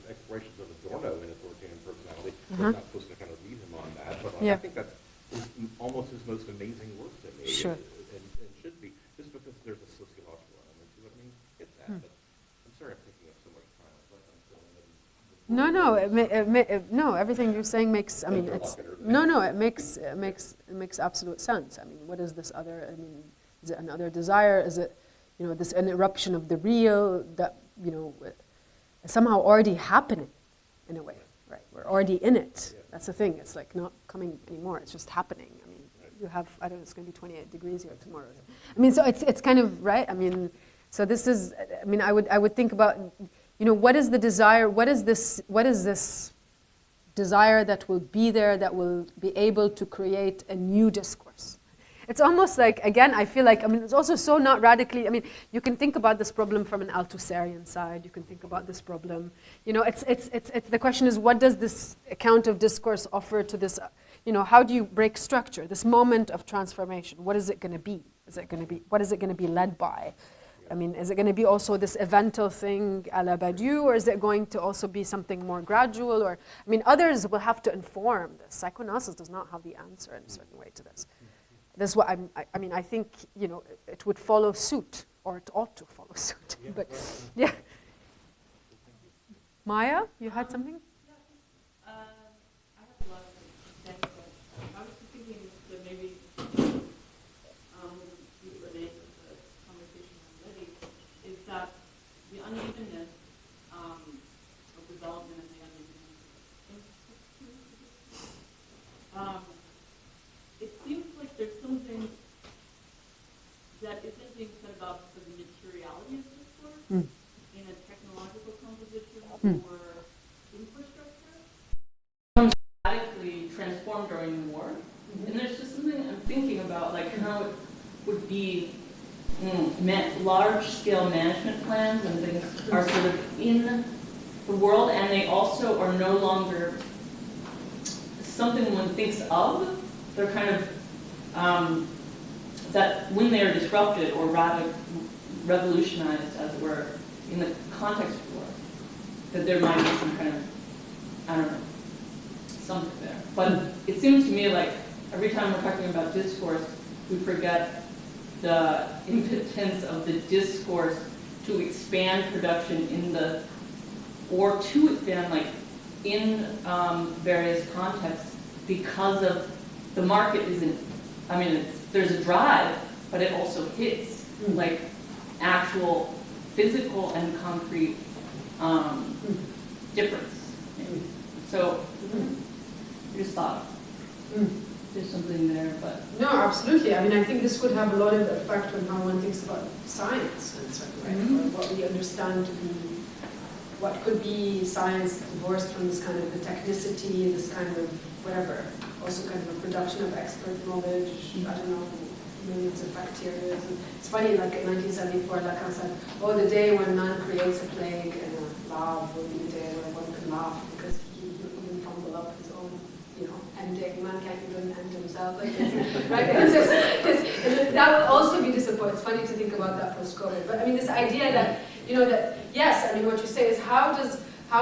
[SPEAKER 7] of explorations of Adorno in authoritarian personality. We're not supposed to kind of read him on that, but I think that's almost his most amazing work to me,
[SPEAKER 2] Sure.
[SPEAKER 7] and should be, just because there's a sociological element to it. I mean, get that, but I'm sorry I'm taking up so much time. I feel like I'm filling in.
[SPEAKER 2] No, everything you're saying makes, I mean, it makes absolute sense. I mean, what is this other, I mean, is it another desire? Is it, this an eruption of the real that, somehow already happening in a way, right? We're already in it. Yeah. That's the thing. It's like not coming anymore. It's just happening. I mean, you have, I don't know, it's going to be 28 degrees here tomorrow. I mean, so it's kind of, right? I mean, so this is, I mean, I would think about, what is the desire? What is this desire that will be there, that will be able to create a new discourse? It's almost like, again, I feel like, I mean, it's also so not radically, I mean, you can think about this problem from an Althusserian side, you can think about this problem, it's the question is, what does this account of discourse offer to this, how do you break structure, this moment of transformation? What is it going to be? What is it going to be led by? I mean, is it going to be also this evental thing à la Badiou, or is it going to also be something more gradual? Or, I mean, others will have to inform this. Psychoanalysis does not have the answer in a certain way to this. That's what I mean, I think, it would follow suit, or it ought to follow suit.
[SPEAKER 7] Yeah,
[SPEAKER 2] but,
[SPEAKER 7] right.
[SPEAKER 2] yeah. Maya, you had something?
[SPEAKER 8] I have a lot of things, but I was just thinking that maybe you relate to the conversation already, is that the unevenness of development and the unevenness of it seems like there's something that isn't being said about the materiality of discourse in a technological composition or infrastructure. Radically transformed during the war. And there's just something I'm thinking about, like how would be large-scale management plans and things are sort of in the world, and they also are no longer something one thinks of. They're kind of, that when they are disrupted or rather revolutionized, as it were, in the context of war, that there might be some kind of, I don't know, something there. But it seems to me like every time we're talking about discourse, we forget the impotence of the discourse to expand production in the, or to expand like in various contexts because of the market isn't, I mean, there's a drive, but it also hits like actual physical and concrete difference. So, I just thought there's something there, but.
[SPEAKER 2] No, absolutely. I mean, I think this could have a lot of effect on how one thinks about science and so on, right? Or what we understand to be, what could be science divorced from this kind of the technicity, this kind of whatever, also kind of a production of expert knowledge, I don't know, millions of bacteria. And it's funny, like in 1974, Lacan said, oh, the day when man creates a plague in a lab will be the day when one can laugh because he can even fumble up his own, you know, ending. Man can't even end himself like this, right? That would also be disappointing. It's funny to think about that post-COVID. But I mean, this idea that, you know, that, yes, I mean, what you say is how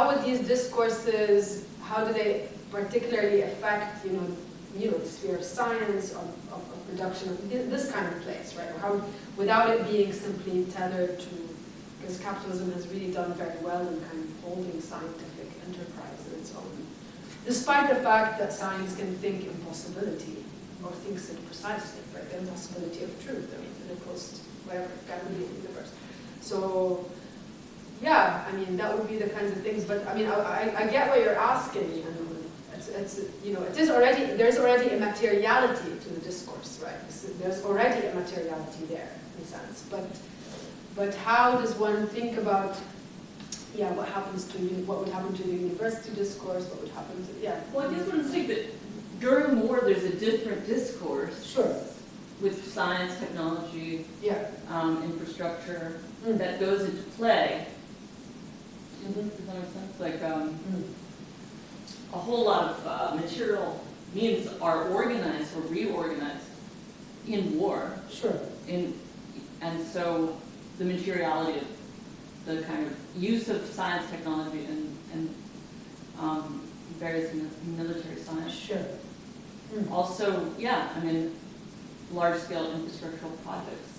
[SPEAKER 2] would these discourses, how do they particularly affect, you know, the sphere of science, of production, of this kind of place, right? Or how, without it being simply tethered to, because capitalism has really done very well in kind of holding scientific enterprise in its own, despite the fact that science can think impossibility, or thinks it precisely, right? The impossibility of truth, I mean, in a post, whatever, Galilean universe. So, yeah, I mean, that would be the kinds of things, but I mean, I get what you're asking, and it's you know, there's already a materiality to the discourse, right? There's already a materiality there, in a sense, but how does one think about, yeah, what would happen to the university discourse, what would happen to, yeah.
[SPEAKER 8] Well, I just want to say that during war, there's a different discourse.
[SPEAKER 2] Sure.
[SPEAKER 8] With science, technology,
[SPEAKER 2] yeah,
[SPEAKER 8] infrastructure that goes into play. Does that make sense? Like a whole lot of material means are organized or reorganized in war.
[SPEAKER 2] Sure.
[SPEAKER 8] And so the materiality of the kind of use of science, technology, and various military science.
[SPEAKER 2] Sure.
[SPEAKER 8] Also, yeah, I mean, large-scale infrastructural projects.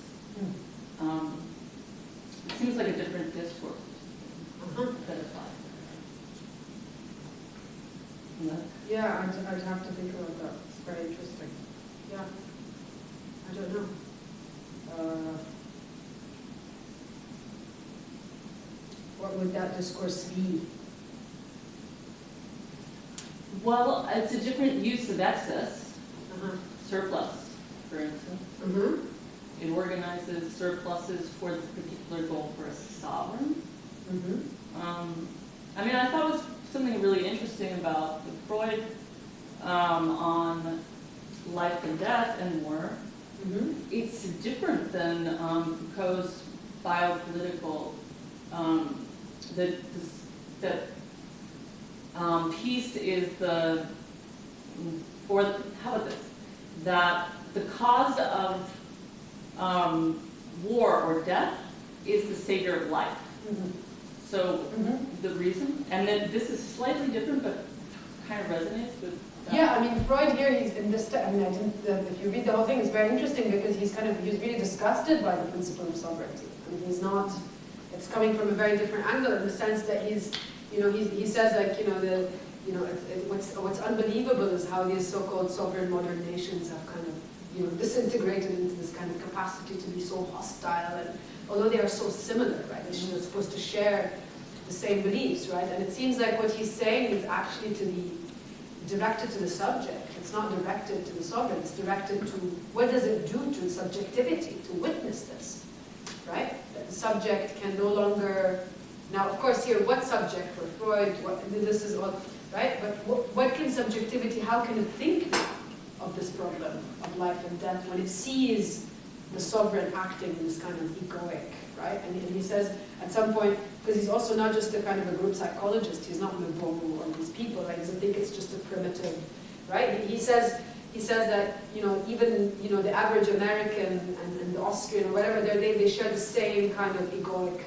[SPEAKER 8] It seems like a different discourse that applies.
[SPEAKER 2] Yeah, I'd have to think about that. It's very interesting. Yeah. I don't know. What would that discourse be?
[SPEAKER 8] Well, it's a different use of excess, surplus, for instance. It organizes surpluses for the particular goal for a sovereign. I mean, I thought it was something really interesting about the Freud on life and death and war. It's different than Foucault's biopolitical. The piece is the, or how about this? That the cause of war or death is the savior of life. So the reason, and then this is slightly different, but kind of resonates with that.
[SPEAKER 2] Yeah, I mean, Freud here, he's in this, I mean, if you read the whole thing, it's very interesting because he's really disgusted by the principle of sovereignty. I mean, he's not, it's coming from a very different angle in the sense that he's, you know, he says like, what's unbelievable is how these so-called sovereign modern nations have kind of, you know, disintegrated into this kind of capacity to be so hostile, and although they are so similar, right? They're supposed to share the same beliefs, right? And it seems like what he's saying is actually to be directed to the subject. It's not directed to the sovereign. It's directed to what does it do to subjectivity to witness this, right? That the subject can no longer. Now, of course, here, what subject for Freud? This is all right. But what can subjectivity? How can it think of this problem of life and death when it sees
[SPEAKER 9] the sovereign acting in this kind of egoic, right? And he says at some point, because he's also not just a kind of a group psychologist, he's not Mbomu or these people, like, he doesn't think it's just a primitive, right? He says that, you know, even, you know, the average American and the Austrian or whatever, they share the same kind of egoic,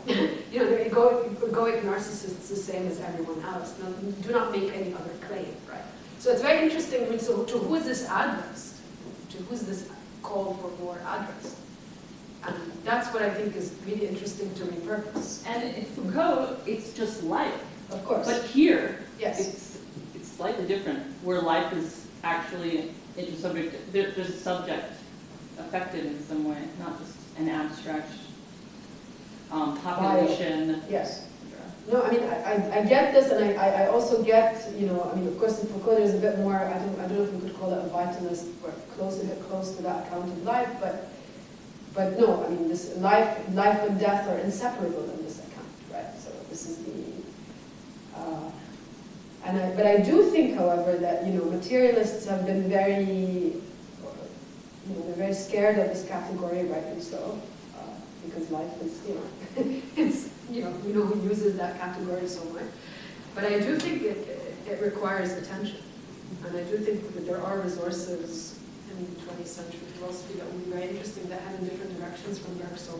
[SPEAKER 9] you know, they're egoic narcissists the same as everyone else. No, do not make any other claim, right? So it's very interesting. I mean, so to who is this addressed? To who's this call for more addressed? And that's what I think is really interesting to repurpose.
[SPEAKER 8] And in Foucault, it's just life.
[SPEAKER 9] Of course.
[SPEAKER 8] But here,
[SPEAKER 9] yes,
[SPEAKER 8] it's slightly different, where life is actually intersubject. There's a subject affected in some way, not just an abstract population.
[SPEAKER 9] Yes. No, I mean, I get this, and I also get, you know, I mean, of course in Foucault there's a bit more, I don't know if we could call it a vitalist, or a bit close to that account of life, but no, I mean, this life and death are inseparable in this account, right? So this is the, but I do think, however, that, you know, materialists have been very, you know, they're very scared of this category, rightly so, because life is, you know, it's, you know who uses that category so much. But I do think it requires attention. And I do think that there are resources in the 20th century philosophy that would be very interesting, that head in different directions, from Bergson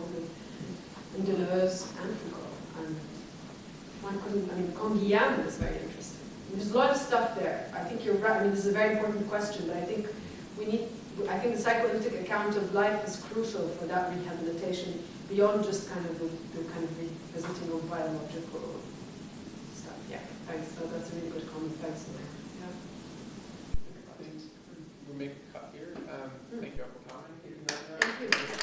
[SPEAKER 9] and Deleuze and Foucault. And one couldn't, I mean, Canguilhem is very interesting. There's a lot of stuff there. I think you're right. I mean, this is a very important question, but I think I think the psychoanalytic account of life is crucial for that rehabilitation, beyond just kind of the kind of revisiting of biological stuff. Yeah, thanks. So that's a really good comment. Thanks, Mike. Yeah.
[SPEAKER 1] We'll make a cut here. Thank you all for coming.
[SPEAKER 9] Thank you.